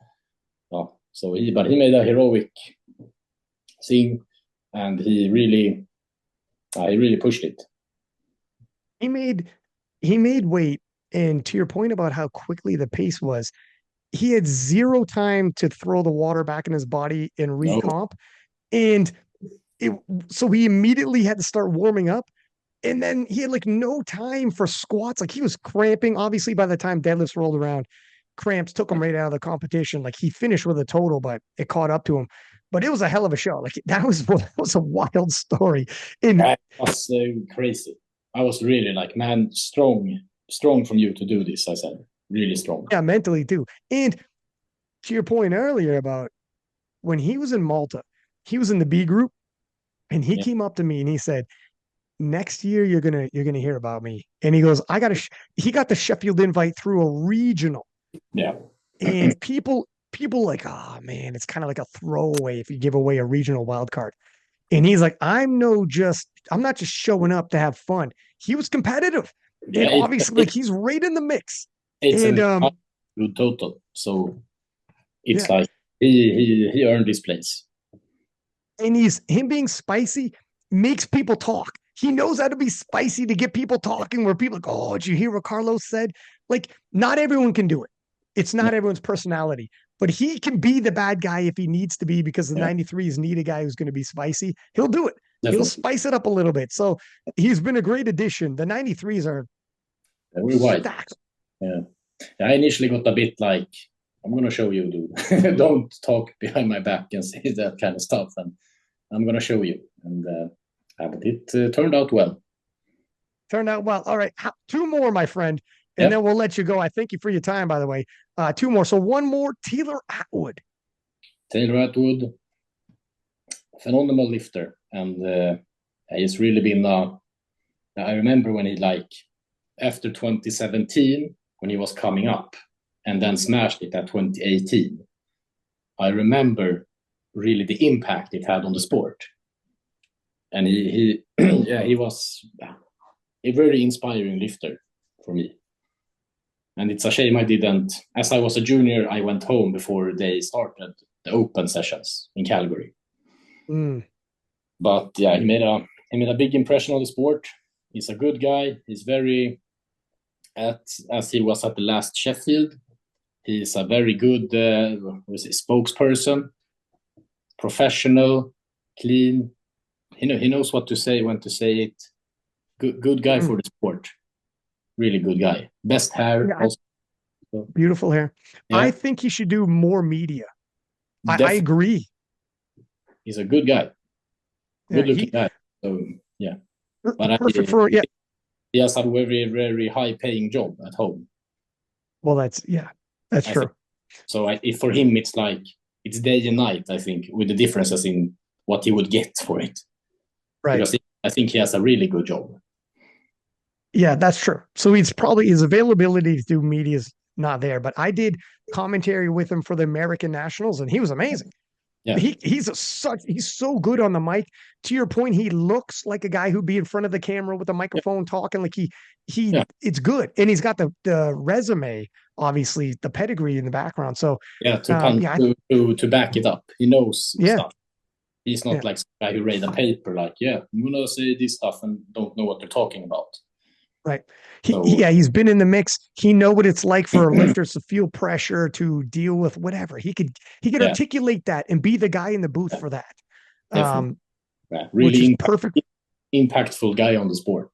so he made a heroic thing, and he really pushed it. He made weight, and to your point about how quickly the pace was, he had 0 time to throw the water back in his body and recomp, and so he immediately had to start warming up, and then he had like no time for squats. Like he was cramping. Obviously, by the time deadlifts rolled around, cramps took him right out of the competition. Like he finished with a total, but it caught up to him. But it was a hell of a show. Like that was a wild story. And that was crazy. I was really like, man, strong from you to do this. I said, really strong. Yeah, mentally too. And to your point earlier about when he was in Malta, he was in the B group, and he came up to me and he said, next year you're gonna hear about me. And he goes, he got the Sheffield invite through a regional. Yeah. And people like, oh man, it's kind of like a throwaway if you give away a regional wild card. And he's like, I'm not just showing up to have fun. He was competitive. And obviously, like he's right in the mix. It's a good total. So it's like he earned his place. And him being spicy makes people talk. He knows how to be spicy to get people talking, where people are like, oh, did you hear what Carlos said? Like, not everyone can do it. It's not everyone's personality, but he can be the bad guy if he needs to be, because the 93s need a guy who's going to be spicy. He'll do it. Definitely. He'll spice it up a little bit. So he's been a great addition. The 93s are stacked. Yeah. I initially got a bit like, I'm going to show you, dude. Don't talk behind my back and say that kind of stuff. And I'm going to show you. And but it turned out well. All right. 2 more, my friend. And then we'll let you go. I thank you for your time, by the way. 2 more. So 1 more, Taylor Atwood. Taylor Atwood, phenomenal lifter. And he's really been, I remember when he after 2017, when he was coming up and then smashed it at 2018, I remember really the impact it had on the sport. And he was a very inspiring lifter for me. And it's a shame I didn't. As I was a junior, I went home before they started the open sessions in Calgary. But yeah, he made a big impression on the sport. He's a good guy. He's very, as he was at the last Sheffield, he's a very good spokesperson, professional, clean. He knows what to say, when to say it. Good guy for the sport. Really good guy. Best hair. Yeah, beautiful hair. Yeah. I think he should do more media. I agree. He's a good guy. Good-looking guy. So yeah. But he has a very, very high-paying job at home. Well, that's true. So for him, it's like it's day and night. I think, with the differences in what he would get for it. Right. Because I think he has a really good job. Yeah, that's true. So his availability to do media is not there. But I did commentary with him for the American Nationals, and he was amazing. Yeah. He's so good on the mic. To your point, he looks like a guy who'd be in front of the camera with a microphone talking. Like it's good, and he's got the resume, obviously the pedigree in the background. So to back it up, he knows stuff. He's not like some guy who read a paper like, yeah, I'm gonna say this stuff and don't know what they're talking about. Right. He's been in the mix. He know what it's like for lifters to feel pressure, to deal with whatever. He could articulate that and be the guy in the booth for that. Really which is perfect. Impactful guy on the sport.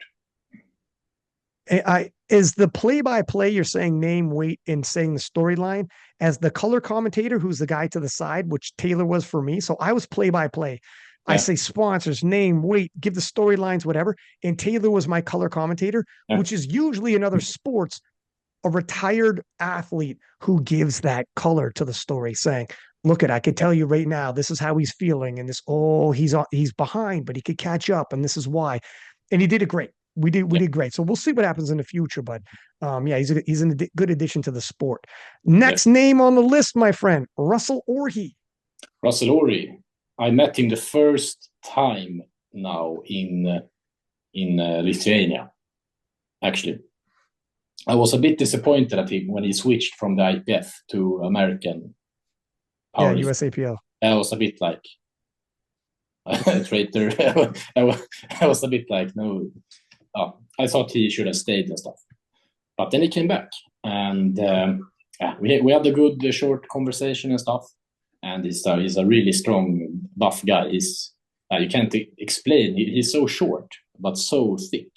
Is the play-by-play you're saying name, weight, and saying the storyline as the color commentator, who's the guy to the side, which Taylor was for me. So I was play-by-play. I say sponsors, name, weight, give the storylines, whatever. And Taylor was my color commentator, which is usually in other sports, a retired athlete who gives that color to the story, saying, look, I could tell you right now, this is how he's feeling. And this, he's behind, but he could catch up. And this is why. And he did it great. We did great. So we'll see what happens in the future. But he's a good addition to the sport. Next name on the list, my friend, Russell Orhi. Russell Orhi. I met him the first time now in Lithuania. Actually, I was a bit disappointed at him when he switched from the IPF to American. USAPL. I was a bit like a traitor. I was a bit like, no. I thought he should have stayed and stuff. But then he came back, and we had a good short conversation and stuff. And he's a really strong, buff guy. You can't explain. He's so short, but so thick.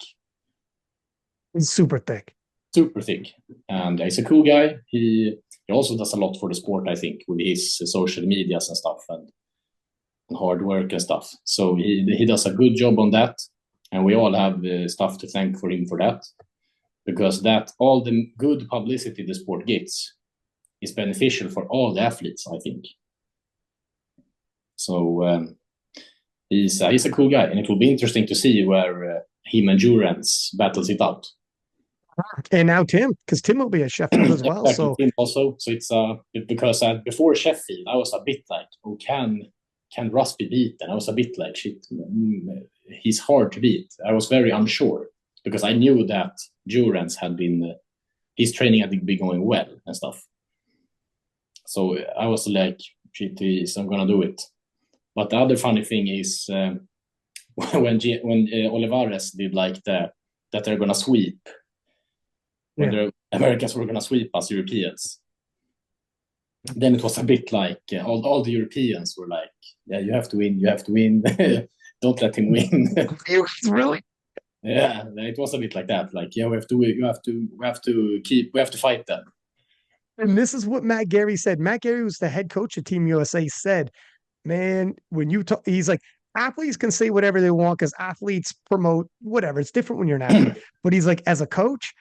He's super thick. Super thick. And he's a cool guy. He also does a lot for the sport, I think, with his social medias and stuff and hard work and stuff. So he does a good job on that. And we all have stuff to thank for him for that. Because all the good publicity the sport gets is beneficial for all the athletes, I think. So he's a cool guy, and it will be interesting to see where him and Durance battles it out. And now Tim, because Tim will be at Sheffield as well. So Tim also, so it's because before Sheffield, I was a bit like, oh, can Russ be beaten? I was a bit like, shit, he's hard to beat. I was very unsure because I knew that Durance had been his training had been going well and stuff. So I was like, shit, I'm gonna do it. But the other funny thing is when Olivares did like that they're gonna sweep, when the Americans were gonna sweep us Europeans. Then it was a bit like all the Europeans were like, yeah, you have to win, don't let him win. Really? Yeah, it was a bit like that. Like, yeah, we have to fight them. And this is what Matt Gary said. Matt Gary was the head coach of Team USA. Said, man, when you talk, he's like, athletes can say whatever they want because athletes promote whatever. It's different when you're an athlete. But he's like, as a coach,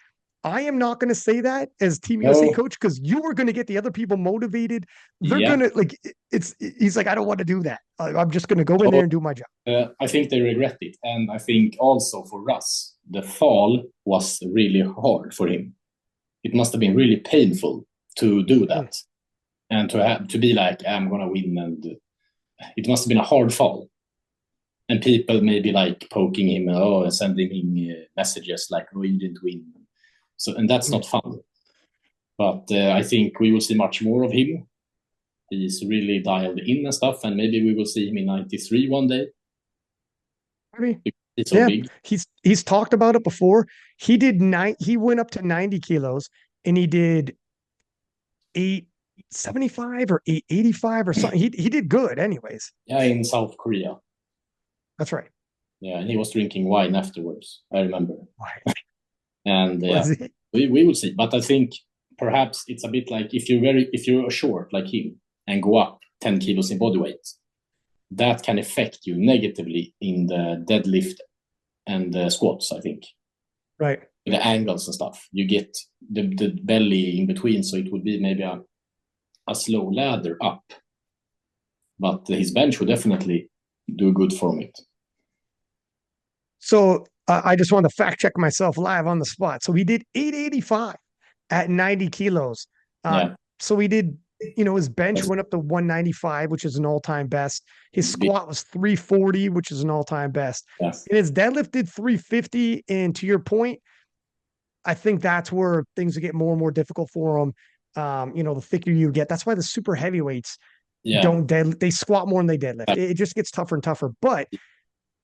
I am not going to say that as Team USA coach because you are going to get the other people motivated. They're going to like. He's like, I don't want to do that. I'm just going to go in there and do my job. I think they regret it, and I think also for Russ, the fall was really hard for him. It must have been really painful to do that, and to be like, I'm going to win, and it must have been a hard fall. And people maybe like poking him, and sending him messages like, "Oh, you didn't win." So, and that's not fun. But I think we will see much more of him. He's really dialed in and stuff, and maybe we will see him in 93 one day. He's so big. He's talked about it before. He went up to 90 kilos, and he did 875 or 885 or something. He did good, anyways. Yeah, in South Korea. That's right. Yeah, and he was drinking wine afterwards. I remember. And we will see. But I think perhaps it's a bit like if you're short like him and go up 10 kilos in body weight, that can affect you negatively in the deadlift and the squats, I think. Right. The angles and stuff. You get the belly in between, so it would be maybe a slow ladder up. But his bench would definitely do good from it. So I just wanted to fact check myself live on the spot. So he did 885 at 90 kilos. So he did, his bench went up to 195, which is an all-time best. His squat was 340, which is an all-time best. Yes. And his deadlift did 350. And to your point, I think that's where things will get more and more difficult for him. The thicker you get. That's why the super heavyweights, Yeah, don't deadlift. They squat more than they deadlift. It just gets tougher and tougher. But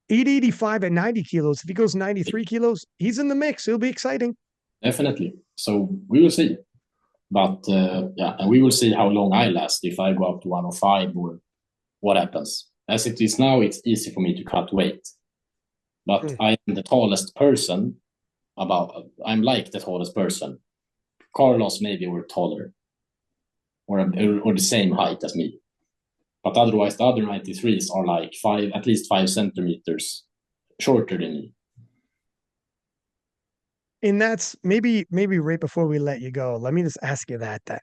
885 at 90 kilos, if he goes 93 kilos, he's in the mix. It'll be exciting. definitely. So we will see. But yeah, and we will see how long I last if I go up to 105 or what happens. As it is now, it's easy for me to cut weight. But I am the tallest person. I'm like the tallest person. Carlos maybe were taller, or the same height as me. But otherwise, the other 93s are like at least 5 centimeters shorter than me. And that's maybe right before we let you go. Let me just ask you that then.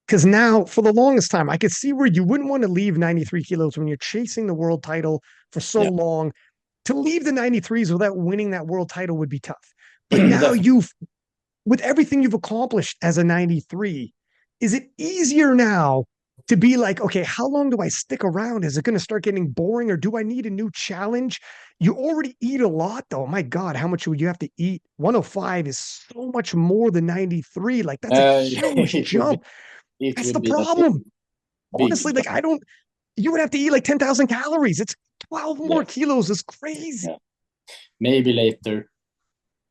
Because now, for the longest time, I could see where you wouldn't want to leave 93 kilos when you're chasing the world title for so Yeah. long. To leave the 93s without winning that world title would be tough. But now you've, with everything you've accomplished as a 93, is it easier now to be like, okay, how long do I stick around? Is it going to start getting boring, or do I need a new challenge? You already eat a lot, though. My God, how much would you have to eat? 105 is so much more than 93. Like, that's a huge jump. That's the problem. Honestly, like, you would have to eat like 10,000 calories. It's 12 more kilos. It's crazy. Yeah. Maybe later.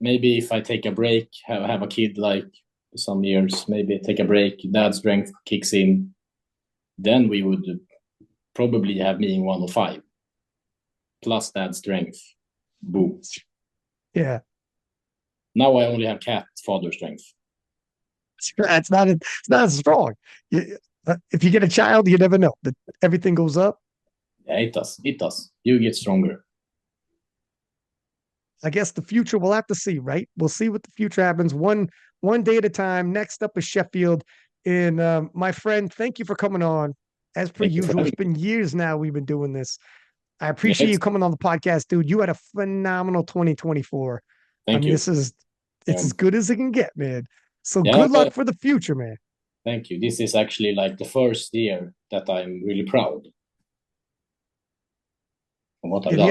Maybe if I take a break, have a kid like some years, maybe take a break, dad's strength kicks in, then we would probably have me in 105 plus dad's strength. Boom. Yeah. Now I only have cat father strength. It's not as strong. If you get a child, you never know. Everything goes up. Yeah, it does. It does. You get stronger. I guess the future we'll have to see, right? We'll see what the future happens one day at a time. Next up is Sheffield. And my friend, thank you for coming on. As per usual, it's been years now we've been doing this. I appreciate you coming on the podcast, dude. You had a phenomenal 2024. Thank you. It's as good as it can get, man. So good luck for the future, man. Thank you. This is actually like the first year that I'm really proud of what I've done.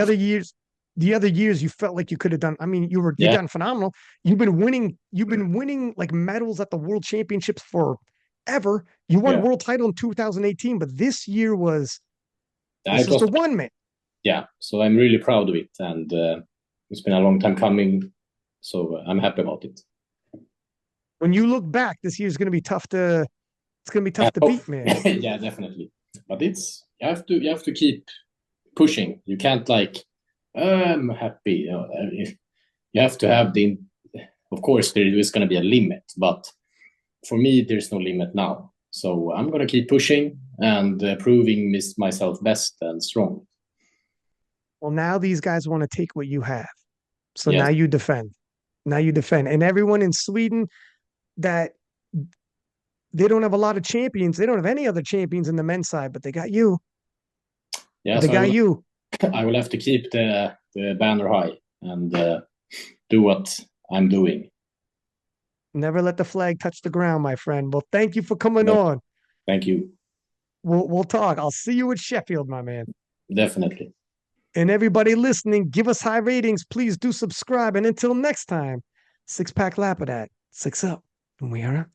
The other years you felt like you could have done. I mean, you've done phenomenal. You've been winning like medals at the World Championships forever. You won world title in 2018, but this year was the one, man. Yeah, so I'm really proud of it, and it's been a long time coming, so I'm happy about it. When you look back, this year's going to be tough to beat, man. Yeah, definitely. But you have to keep pushing. You can't like I'm happy. You have to have of course there is going to be a limit, but for me there's no limit now. So I'm going to keep pushing and proving myself best and strong. Well, now these guys want to take what you have. So now you defend. And everyone in Sweden that they don't have a lot of champions. They don't have any other champions in the men's side, but they got you. Yeah, they got you. I will have to keep the banner high and do what I'm doing. Never let the flag touch the ground, my friend. Well, thank you for coming on. Thank you. We'll talk. I'll see you at Sheffield, my man. Definitely. And everybody listening, give us high ratings. Please do subscribe. And until next time, Six Pack Lapadat, 6 up. And we are up.